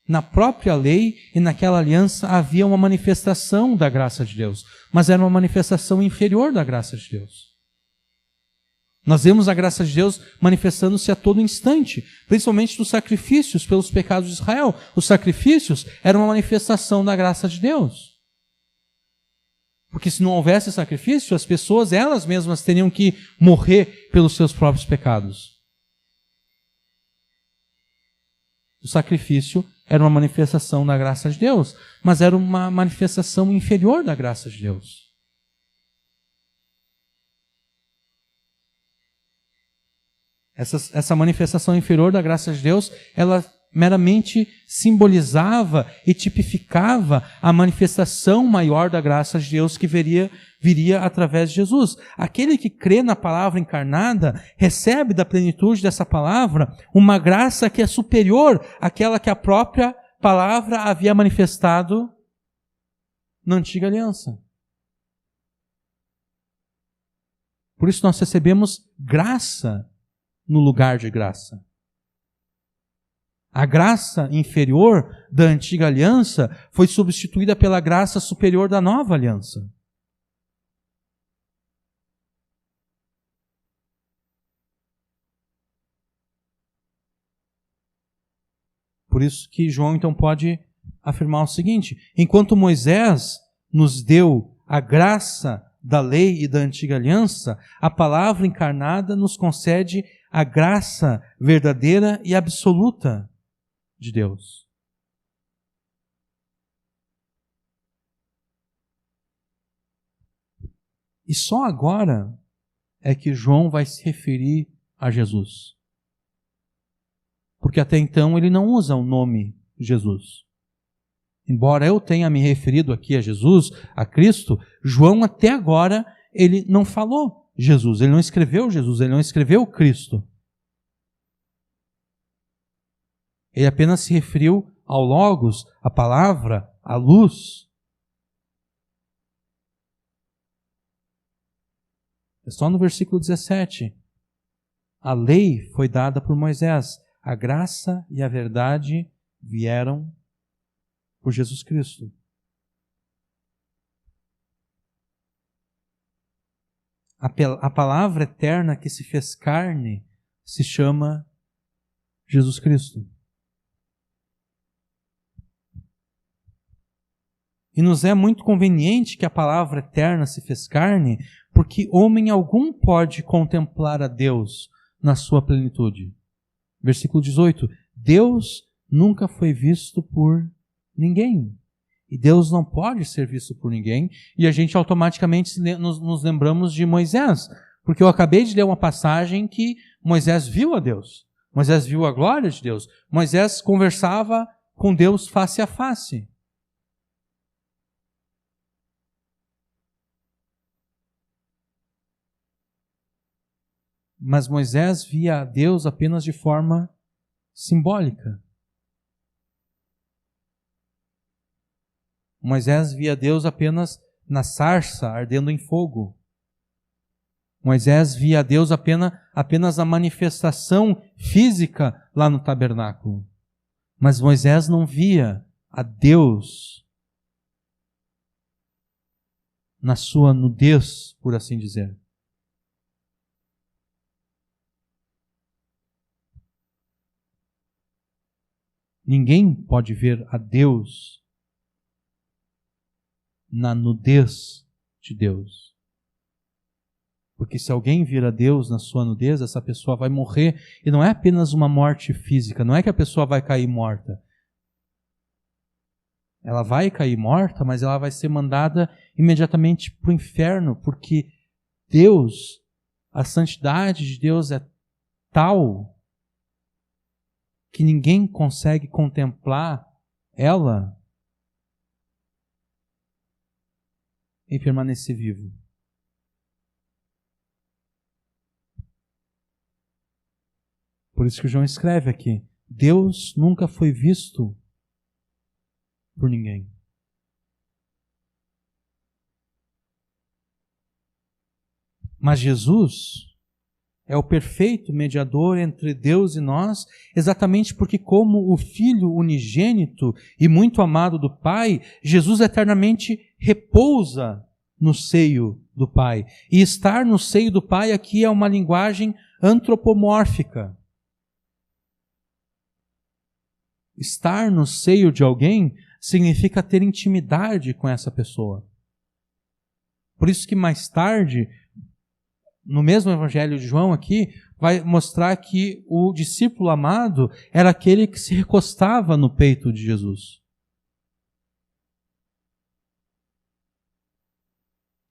na própria lei e naquela aliança havia uma manifestação da graça de Deus, mas era uma manifestação inferior da graça de Deus. Nós vemos a graça de Deus manifestando-se a todo instante, principalmente dos sacrifícios pelos pecados de Israel. Os sacrifícios eram uma manifestação da graça de Deus. Porque se não houvesse sacrifício, as pessoas, elas mesmas, teriam que morrer pelos seus próprios pecados. O sacrifício era uma manifestação da graça de Deus, mas era uma manifestação inferior da graça de Deus. Essa manifestação inferior da graça de Deus, ela meramente simbolizava e tipificava a manifestação maior da graça de Deus que viria através de Jesus. Aquele que crê na palavra encarnada recebe da plenitude dessa palavra uma graça que é superior àquela que a própria palavra havia manifestado na antiga aliança. Por isso nós recebemos graça no lugar de graça. A graça inferior da antiga aliança foi substituída pela graça superior da nova aliança. Por isso que João então pode afirmar o seguinte: enquanto Moisés nos deu a graça da lei e da antiga aliança, a palavra encarnada nos concede a graça verdadeira e absoluta de Deus. E só agora é que João vai se referir a Jesus. Porque até então ele não usa o nome Jesus. Embora eu tenha me referido aqui a Jesus, a Cristo, João até agora ele não falou Jesus, ele não escreveu Jesus, ele não escreveu Cristo. Ele apenas se referiu ao Logos, à palavra, à luz. É só no versículo 17. A lei foi dada por Moisés, a graça e a verdade vieram por Jesus Cristo. A palavra eterna que se fez carne se chama Jesus Cristo. E nos é muito conveniente que a palavra eterna se fez carne, porque homem algum pode contemplar a Deus na sua plenitude. Versículo 18. Deus nunca foi visto por ninguém. E Deus não pode ser visto por ninguém. E a gente automaticamente nos lembramos de Moisés. Porque eu acabei de ler uma passagem que Moisés viu a Deus. Moisés viu a glória de Deus. Moisés conversava com Deus face a face. Mas Moisés via a Deus apenas de forma simbólica. Moisés via Deus apenas na sarça ardendo em fogo. Moisés via a Deus apenas na manifestação física lá no tabernáculo. Mas Moisés não via a Deus na sua nudez, por assim dizer. Ninguém pode ver a Deus na nudez de Deus. Porque se alguém vir a Deus na sua nudez, essa pessoa vai morrer. E não é apenas uma morte física, não é que a pessoa vai cair morta. Ela vai cair morta, mas ela vai ser mandada imediatamente para o inferno, porque Deus, a santidade de Deus é tal que ninguém consegue contemplar ela e permanecer vivo. Por isso que João escreve aqui: Deus nunca foi visto por ninguém. Mas Jesus é o perfeito mediador entre Deus e nós, exatamente porque, como o Filho unigênito e muito amado do Pai, Jesus eternamente repousa no seio do Pai. E estar no seio do Pai aqui é uma linguagem antropomórfica. Estar no seio de alguém significa ter intimidade com essa pessoa. Por isso que mais tarde, no mesmo Evangelho de João aqui, vai mostrar que o discípulo amado era aquele que se recostava no peito de Jesus.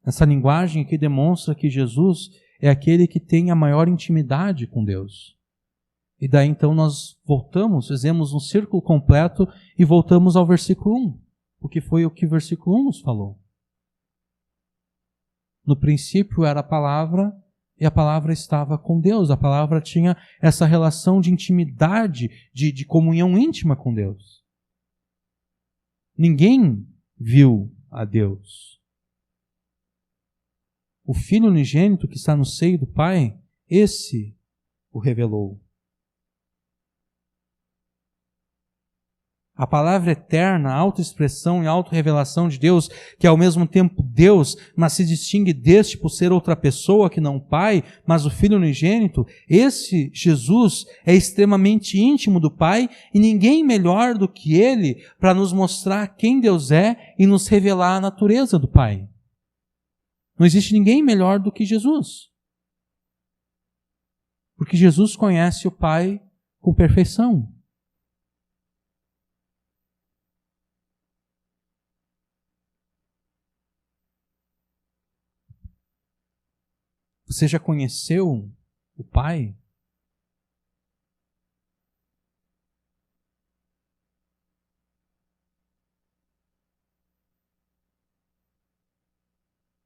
Essa linguagem aqui demonstra que Jesus é aquele que tem a maior intimidade com Deus. E daí então nós voltamos, fizemos um círculo completo e voltamos ao versículo 1. Porque foi o que o versículo 1 nos falou. No princípio era a palavra e a palavra estava com Deus. A palavra tinha essa relação de intimidade, de comunhão íntima com Deus. Ninguém viu a Deus. O Filho unigênito que está no seio do Pai, esse o revelou. A palavra eterna, a autoexpressão e a autorrevelação de Deus, que é ao mesmo tempo Deus, mas se distingue deste por ser outra pessoa que não o Pai, mas o Filho unigênito, esse Jesus é extremamente íntimo do Pai e ninguém melhor do que Ele para nos mostrar quem Deus é e nos revelar a natureza do Pai. Não existe ninguém melhor do que Jesus. Porque Jesus conhece o Pai com perfeição. Você já conheceu o Pai?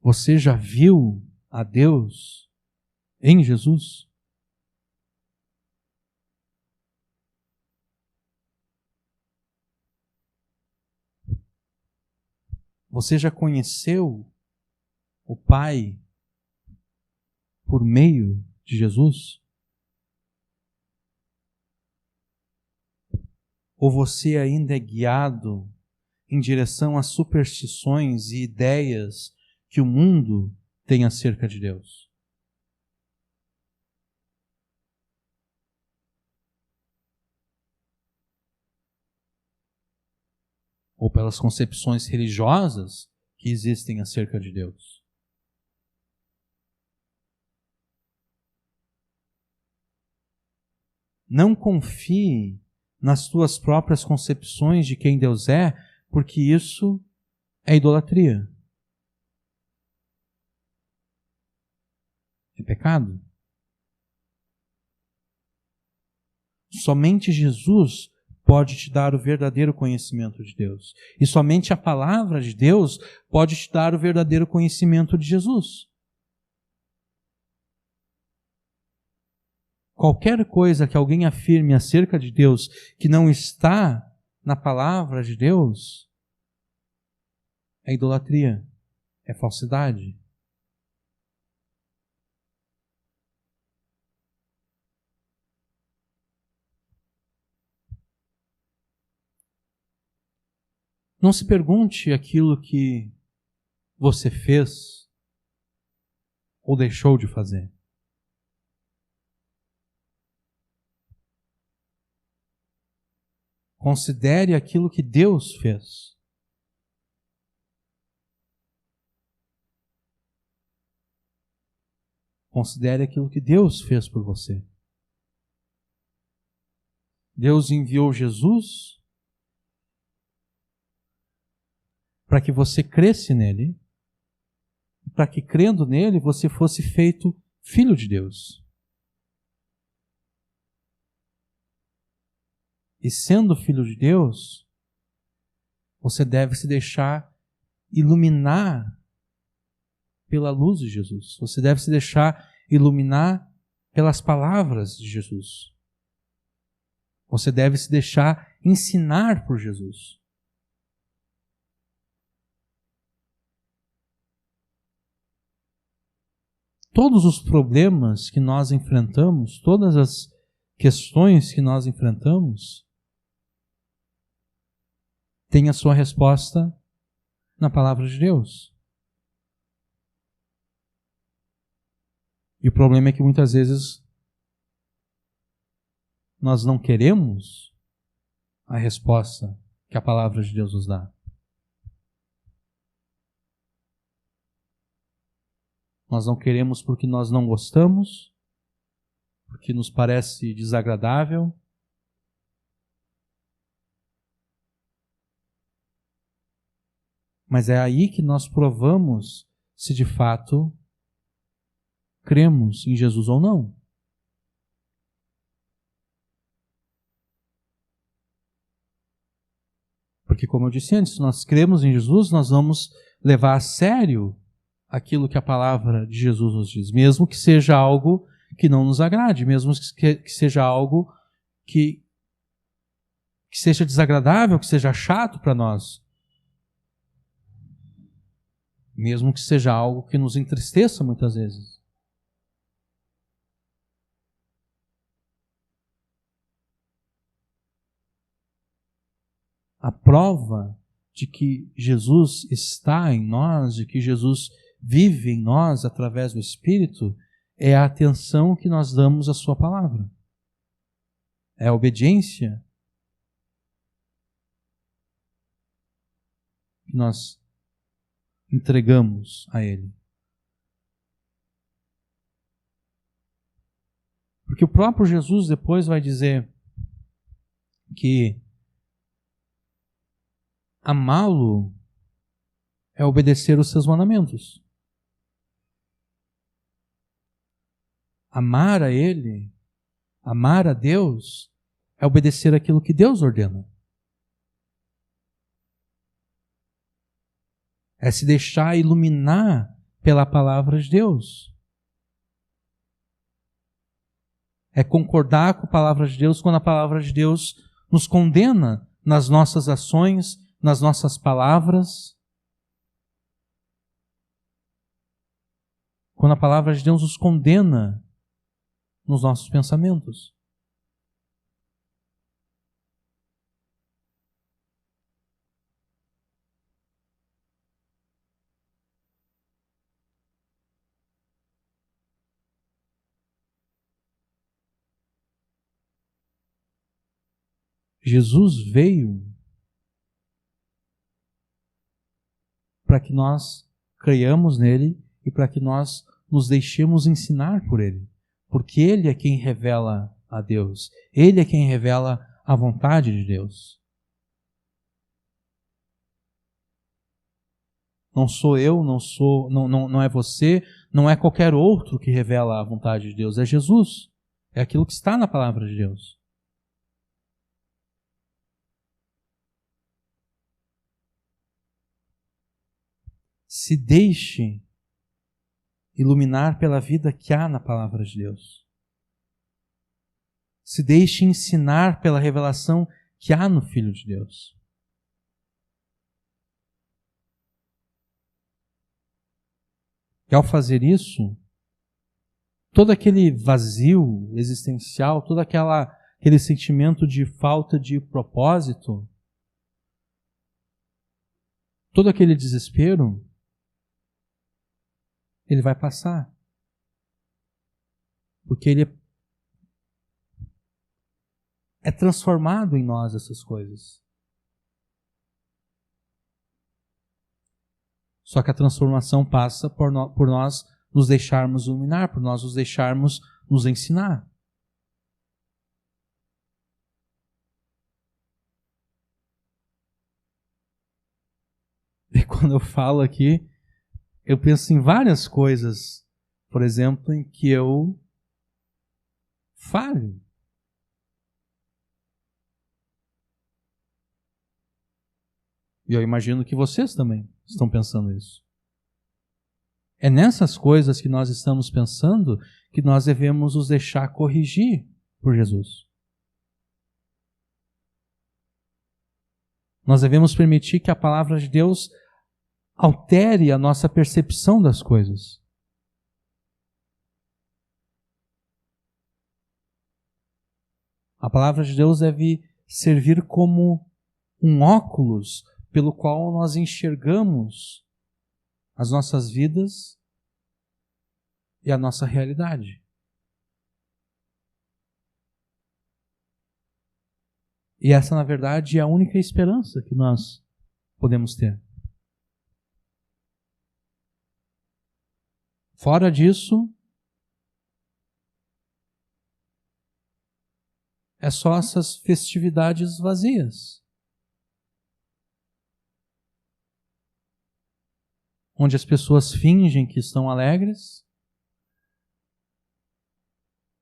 Você já viu a Deus em Jesus? Você já conheceu o Pai por meio de Jesus? Ou você ainda é guiado em direção às superstições e ideias que o mundo tem acerca de Deus? Ou pelas concepções religiosas que existem acerca de Deus? Não confie nas tuas próprias concepções de quem Deus é, porque isso é idolatria. É pecado. Somente Jesus pode te dar o verdadeiro conhecimento de Deus. E somente a palavra de Deus pode te dar o verdadeiro conhecimento de Jesus. Qualquer coisa que alguém afirme acerca de Deus que não está na palavra de Deus é idolatria, é falsidade. Não se pergunte aquilo que você fez ou deixou de fazer. Considere aquilo que Deus fez. Considere aquilo que Deus fez por você. Deus enviou Jesus para que você cresce nele, para que crendo nele você fosse feito filho de Deus. E sendo filho de Deus, você deve se deixar iluminar pela luz de Jesus. Você deve se deixar iluminar pelas palavras de Jesus. Você deve se deixar ensinar por Jesus. Todos os problemas que nós enfrentamos, todas as questões que nós enfrentamos, têm a sua resposta na palavra de Deus. E o problema é que muitas vezes nós não queremos a resposta que a palavra de Deus nos dá. Nós não queremos porque nós não gostamos, porque nos parece desagradável. Mas é aí que nós provamos se de fato cremos em Jesus ou não. Porque, como eu disse antes, se nós cremos em Jesus, nós vamos levar a sério aquilo que a palavra de Jesus nos diz, mesmo que seja algo que não nos agrade, mesmo que seja algo que seja desagradável, que seja chato para nós, mesmo que seja algo que nos entristeça muitas vezes. A prova de que Jesus está em nós, de que Jesus vive em nós através do Espírito, é a atenção que nós damos à sua palavra. É a obediência que nós entregamos a Ele. Porque o próprio Jesus depois vai dizer que amá-lo é obedecer os seus mandamentos. Amar a Ele, amar a Deus, é obedecer aquilo que Deus ordena. É se deixar iluminar pela palavra de Deus. É concordar com a palavra de Deus quando a palavra de Deus nos condena nas nossas ações, nas nossas palavras. Quando a palavra de Deus nos condena nos nossos pensamentos. Jesus veio para que nós creiamos nele e para que nós nos deixemos ensinar por ele. Porque ele é quem revela a Deus. Ele é quem revela a vontade de Deus. Não sou eu, não é você, não é qualquer outro que revela a vontade de Deus. É Jesus. É aquilo que está na palavra de Deus. Se deixe iluminar pela vida que há na palavra de Deus. Se deixe ensinar pela revelação que há no Filho de Deus. E ao fazer isso, todo aquele vazio existencial, todo aquele sentimento de falta de propósito, todo aquele desespero, ele vai passar. Porque ele é transformado em nós essas coisas. Só que a transformação passa por nós nos deixarmos iluminar, por nós nos deixarmos nos ensinar. E quando eu falo aqui, eu penso em várias coisas, por exemplo, em que eu falho. E eu imagino que vocês também estão pensando isso. É nessas coisas que nós estamos pensando que nós devemos nos deixar corrigir por Jesus. Nós devemos permitir que a palavra de Deus altere a nossa percepção das coisas. A palavra de Deus deve servir como um óculos pelo qual nós enxergamos as nossas vidas e a nossa realidade. E essa, na verdade, é a única esperança que nós podemos ter. Fora disso, é só essas festividades vazias, onde as pessoas fingem que estão alegres,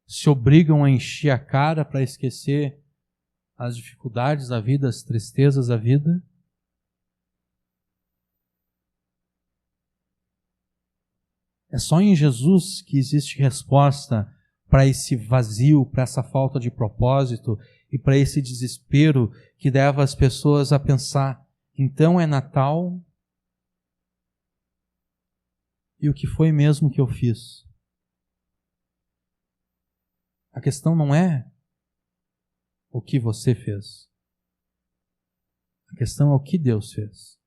se obrigam a encher a cara para esquecer as dificuldades da vida, as tristezas da vida, É só em Jesus que existe resposta para esse vazio, para essa falta de propósito e para esse desespero que leva as pessoas a pensar: então é Natal? E o que foi mesmo que eu fiz? A questão não é o que você fez. A questão é o que Deus fez.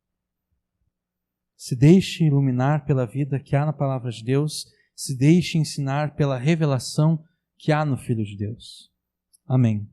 Se deixe iluminar pela vida que há na palavra de Deus, se deixe ensinar pela revelação que há no Filho de Deus. Amém.